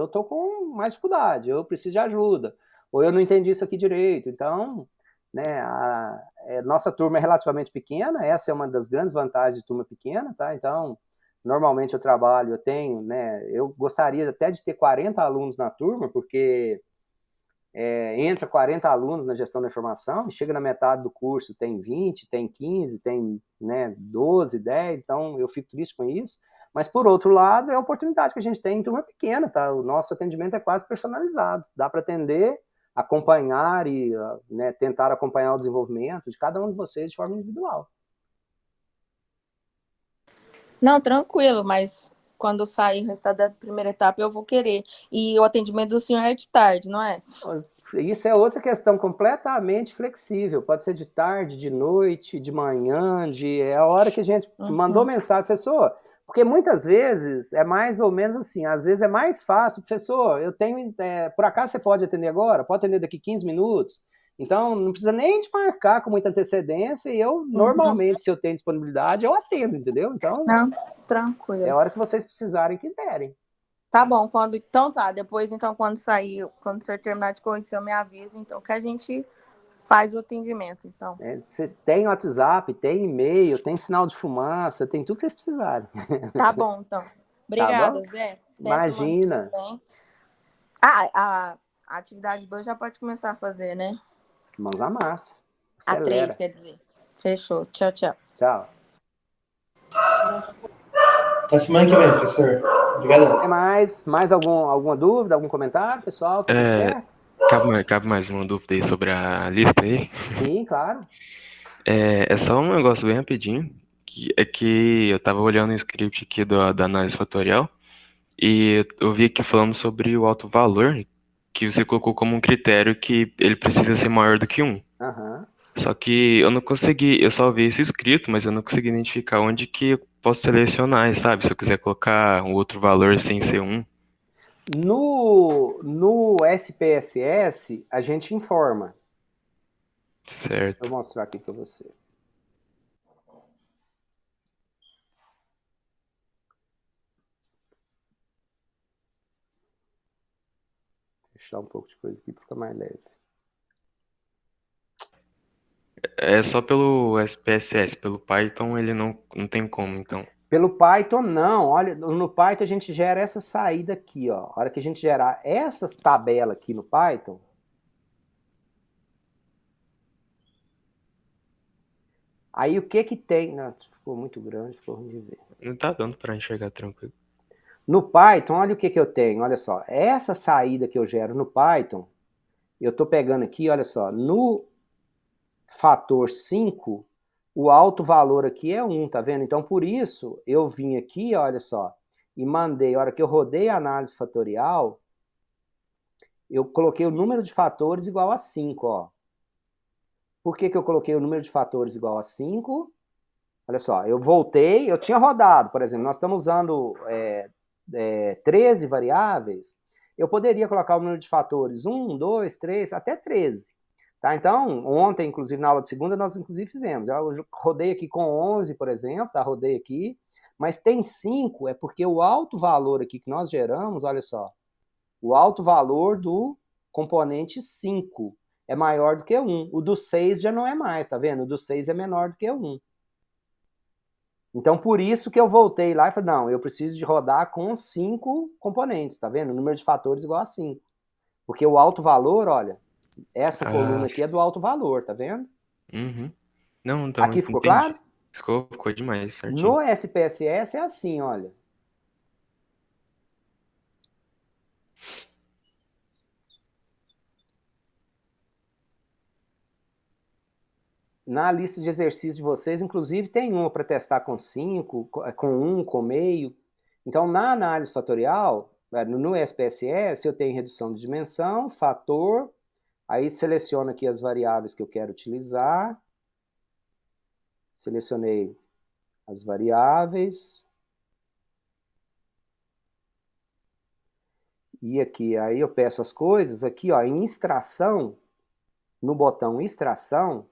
estou com mais dificuldade, eu preciso de ajuda, ou eu não entendi isso aqui direito. Então, né? Nossa turma é relativamente pequena, essa é uma das grandes vantagens de turma pequena, tá? Então, normalmente eu tenho, né? Eu gostaria até de ter 40 alunos na turma, porque entra 40 alunos na gestão da informação, e chega na metade do curso, tem 20, tem 15, tem, né, 12, 10, então eu fico triste com isso. Mas, por outro lado, é a oportunidade que a gente tem em turma pequena, tá? O nosso atendimento é quase personalizado. Dá para atender, acompanhar e, né, tentar acompanhar o desenvolvimento de cada um de vocês de forma individual.
Não, tranquilo, mas quando sair o resultado da primeira etapa eu vou querer. E o atendimento do senhor é de tarde, não é?
Isso é outra questão completamente flexível. Pode ser de tarde, de noite, de manhã, é a hora que a gente mandou mensagem, professor. Porque muitas vezes é mais ou menos assim, às vezes é mais fácil, professor, eu tenho, por acaso você pode atender agora? Pode atender daqui 15 minutos? Então, não precisa nem de marcar com muita antecedência, e eu, normalmente, se eu tenho disponibilidade, eu atendo, entendeu? Então,
não, tranquilo.
É a hora que vocês precisarem e quiserem.
Tá bom, então tá, depois, então, quando você terminar de correr, você me avisa, então, que a gente faz o atendimento, então.
Você tem WhatsApp, tem e-mail, tem sinal de fumaça, tem tudo que vocês precisarem.
Tá bom, então. Obrigada,
Tá bom?
Zé.
Imagina.
A atividade 2 já pode começar a fazer, né?
Mãos à massa.
A 3, quer dizer. Fechou. Tchau, tchau.
Tchau.
Até semana que vem, professor. Obrigado.
Até mais alguma dúvida, algum comentário, pessoal? Tá tudo certo?
Cabe mais uma dúvida aí sobre a lista aí?
Sim, claro.
É só um negócio bem rapidinho, que eu tava olhando o script aqui da análise fatorial, e eu vi aqui falando sobre o alto valor, que você colocou como um critério que ele precisa ser maior do que 1. Só que eu não consegui, eu só vi isso escrito, mas eu não consegui identificar onde que eu posso selecionar, sabe? Se eu quiser colocar um outro valor sem ser 1.
No SPSS, a gente informa.
Certo.
Vou mostrar aqui para você. Fechar um pouco de coisa aqui para ficar mais leve.
É só pelo SPSS, pelo Python ele não tem como, então.
Pelo Python, não. Olha, no Python a gente gera essa saída aqui, ó. A hora que a gente gerar essa tabela aqui no Python, aí o que tem... Não, ficou muito grande, ficou ruim de ver.
Não tá dando para enxergar tranquilo.
No Python, olha o que eu tenho, olha só. Essa saída que eu gero no Python, eu tô pegando aqui, olha só, no fator 5, o alto valor aqui é 1, tá vendo? Então, por isso, eu vim aqui, olha só, e mandei, a hora que eu rodei a análise fatorial, eu coloquei o número de fatores igual a 5, ó. Por que eu coloquei o número de fatores igual a 5? Olha só, eu voltei, eu tinha rodado, por exemplo, nós estamos usando 13 variáveis, eu poderia colocar o número de fatores 1, 2, 3, até 13. Tá? Então, ontem, inclusive, na aula de segunda, nós inclusive fizemos. Eu rodei aqui com 11, por exemplo, tá? Rodei aqui, mas tem 5, é porque o alto valor aqui que nós geramos, olha só, o alto valor do componente 5 é maior do que 1. O do 6 já não é mais, tá vendo? O do 6 é menor do que 1. Então, por isso que eu voltei lá e falei, não, eu preciso de rodar com 5 componentes, tá vendo? O número de fatores igual a 5. Porque o alto valor, olha, essa coluna aqui é do alto valor, tá vendo?
Uhum. Não, então,
aqui ficou claro?
Ficou demais, certinho.
No SPSS é assim, olha. Na lista de exercícios de vocês, inclusive, tem uma para testar com 5, com 1, com meio. Então, na análise fatorial, no SPSS, eu tenho redução de dimensão, fator, aí seleciono aqui as variáveis que eu quero utilizar. Selecionei as variáveis. E aqui, aí eu peço as coisas, aqui ó, em extração, no botão extração,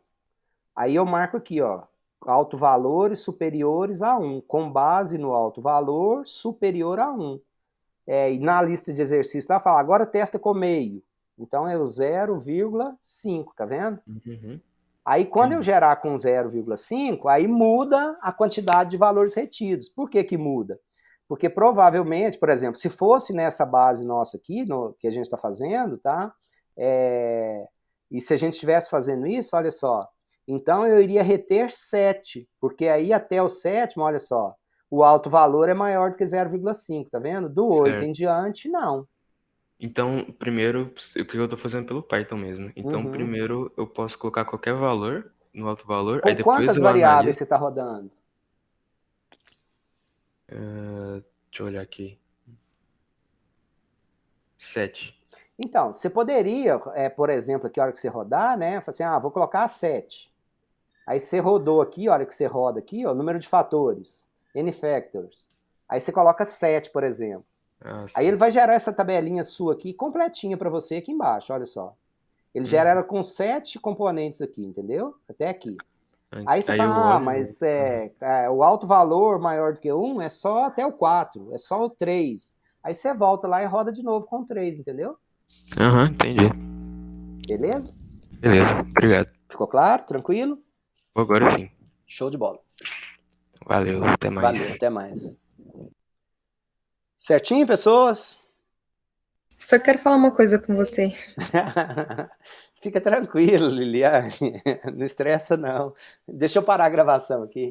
aí eu marco aqui ó, alto valores superiores a 1, com base no alto valor superior a 1. E na lista de exercícios lá fala, agora testa com meio. Então é o 0,5, tá vendo?
Uhum.
Aí, quando eu gerar com 0,5, aí muda a quantidade de valores retidos. Por que que muda? Porque provavelmente, por exemplo, se fosse nessa base nossa aqui, que a gente está fazendo, tá? E se a gente estivesse fazendo isso, olha só, então eu iria reter 7, porque aí até o sétimo, olha só, o alto valor é maior do que 0,5, tá vendo? Do 8
Certo.
em diante, não.
Então, primeiro, porque eu tô fazendo pelo Python mesmo. Então, primeiro eu posso colocar qualquer valor no alto valor, aí
Com
depois
quantas
eu
variáveis
analiso.
você está rodando?
Deixa eu olhar aqui. 7.
Então, você poderia, por exemplo, aqui a hora que você rodar, né? Falar assim, vou colocar 7. Aí você rodou aqui, a hora que você roda aqui, ó, número de fatores, N factors. Aí você coloca 7, por exemplo. Aí ele vai gerar essa tabelinha sua aqui, completinha para você aqui embaixo, olha só. Ele gera ela com 7 componentes aqui, entendeu? Até aqui. Aí você fala, mas o alto valor maior do que 1 é só até o 4, é só o 3. Aí você volta lá e roda de novo com o 3, entendeu?
Entendi.
Beleza?
Beleza, obrigado.
Ficou claro? Tranquilo?
Agora sim.
Show de bola.
Valeu, até mais.
Valeu, até mais. Certinho, pessoas?
Só quero falar uma coisa com você.
Fica tranquilo, Liliane. Não estressa, não. Deixa eu parar a gravação aqui.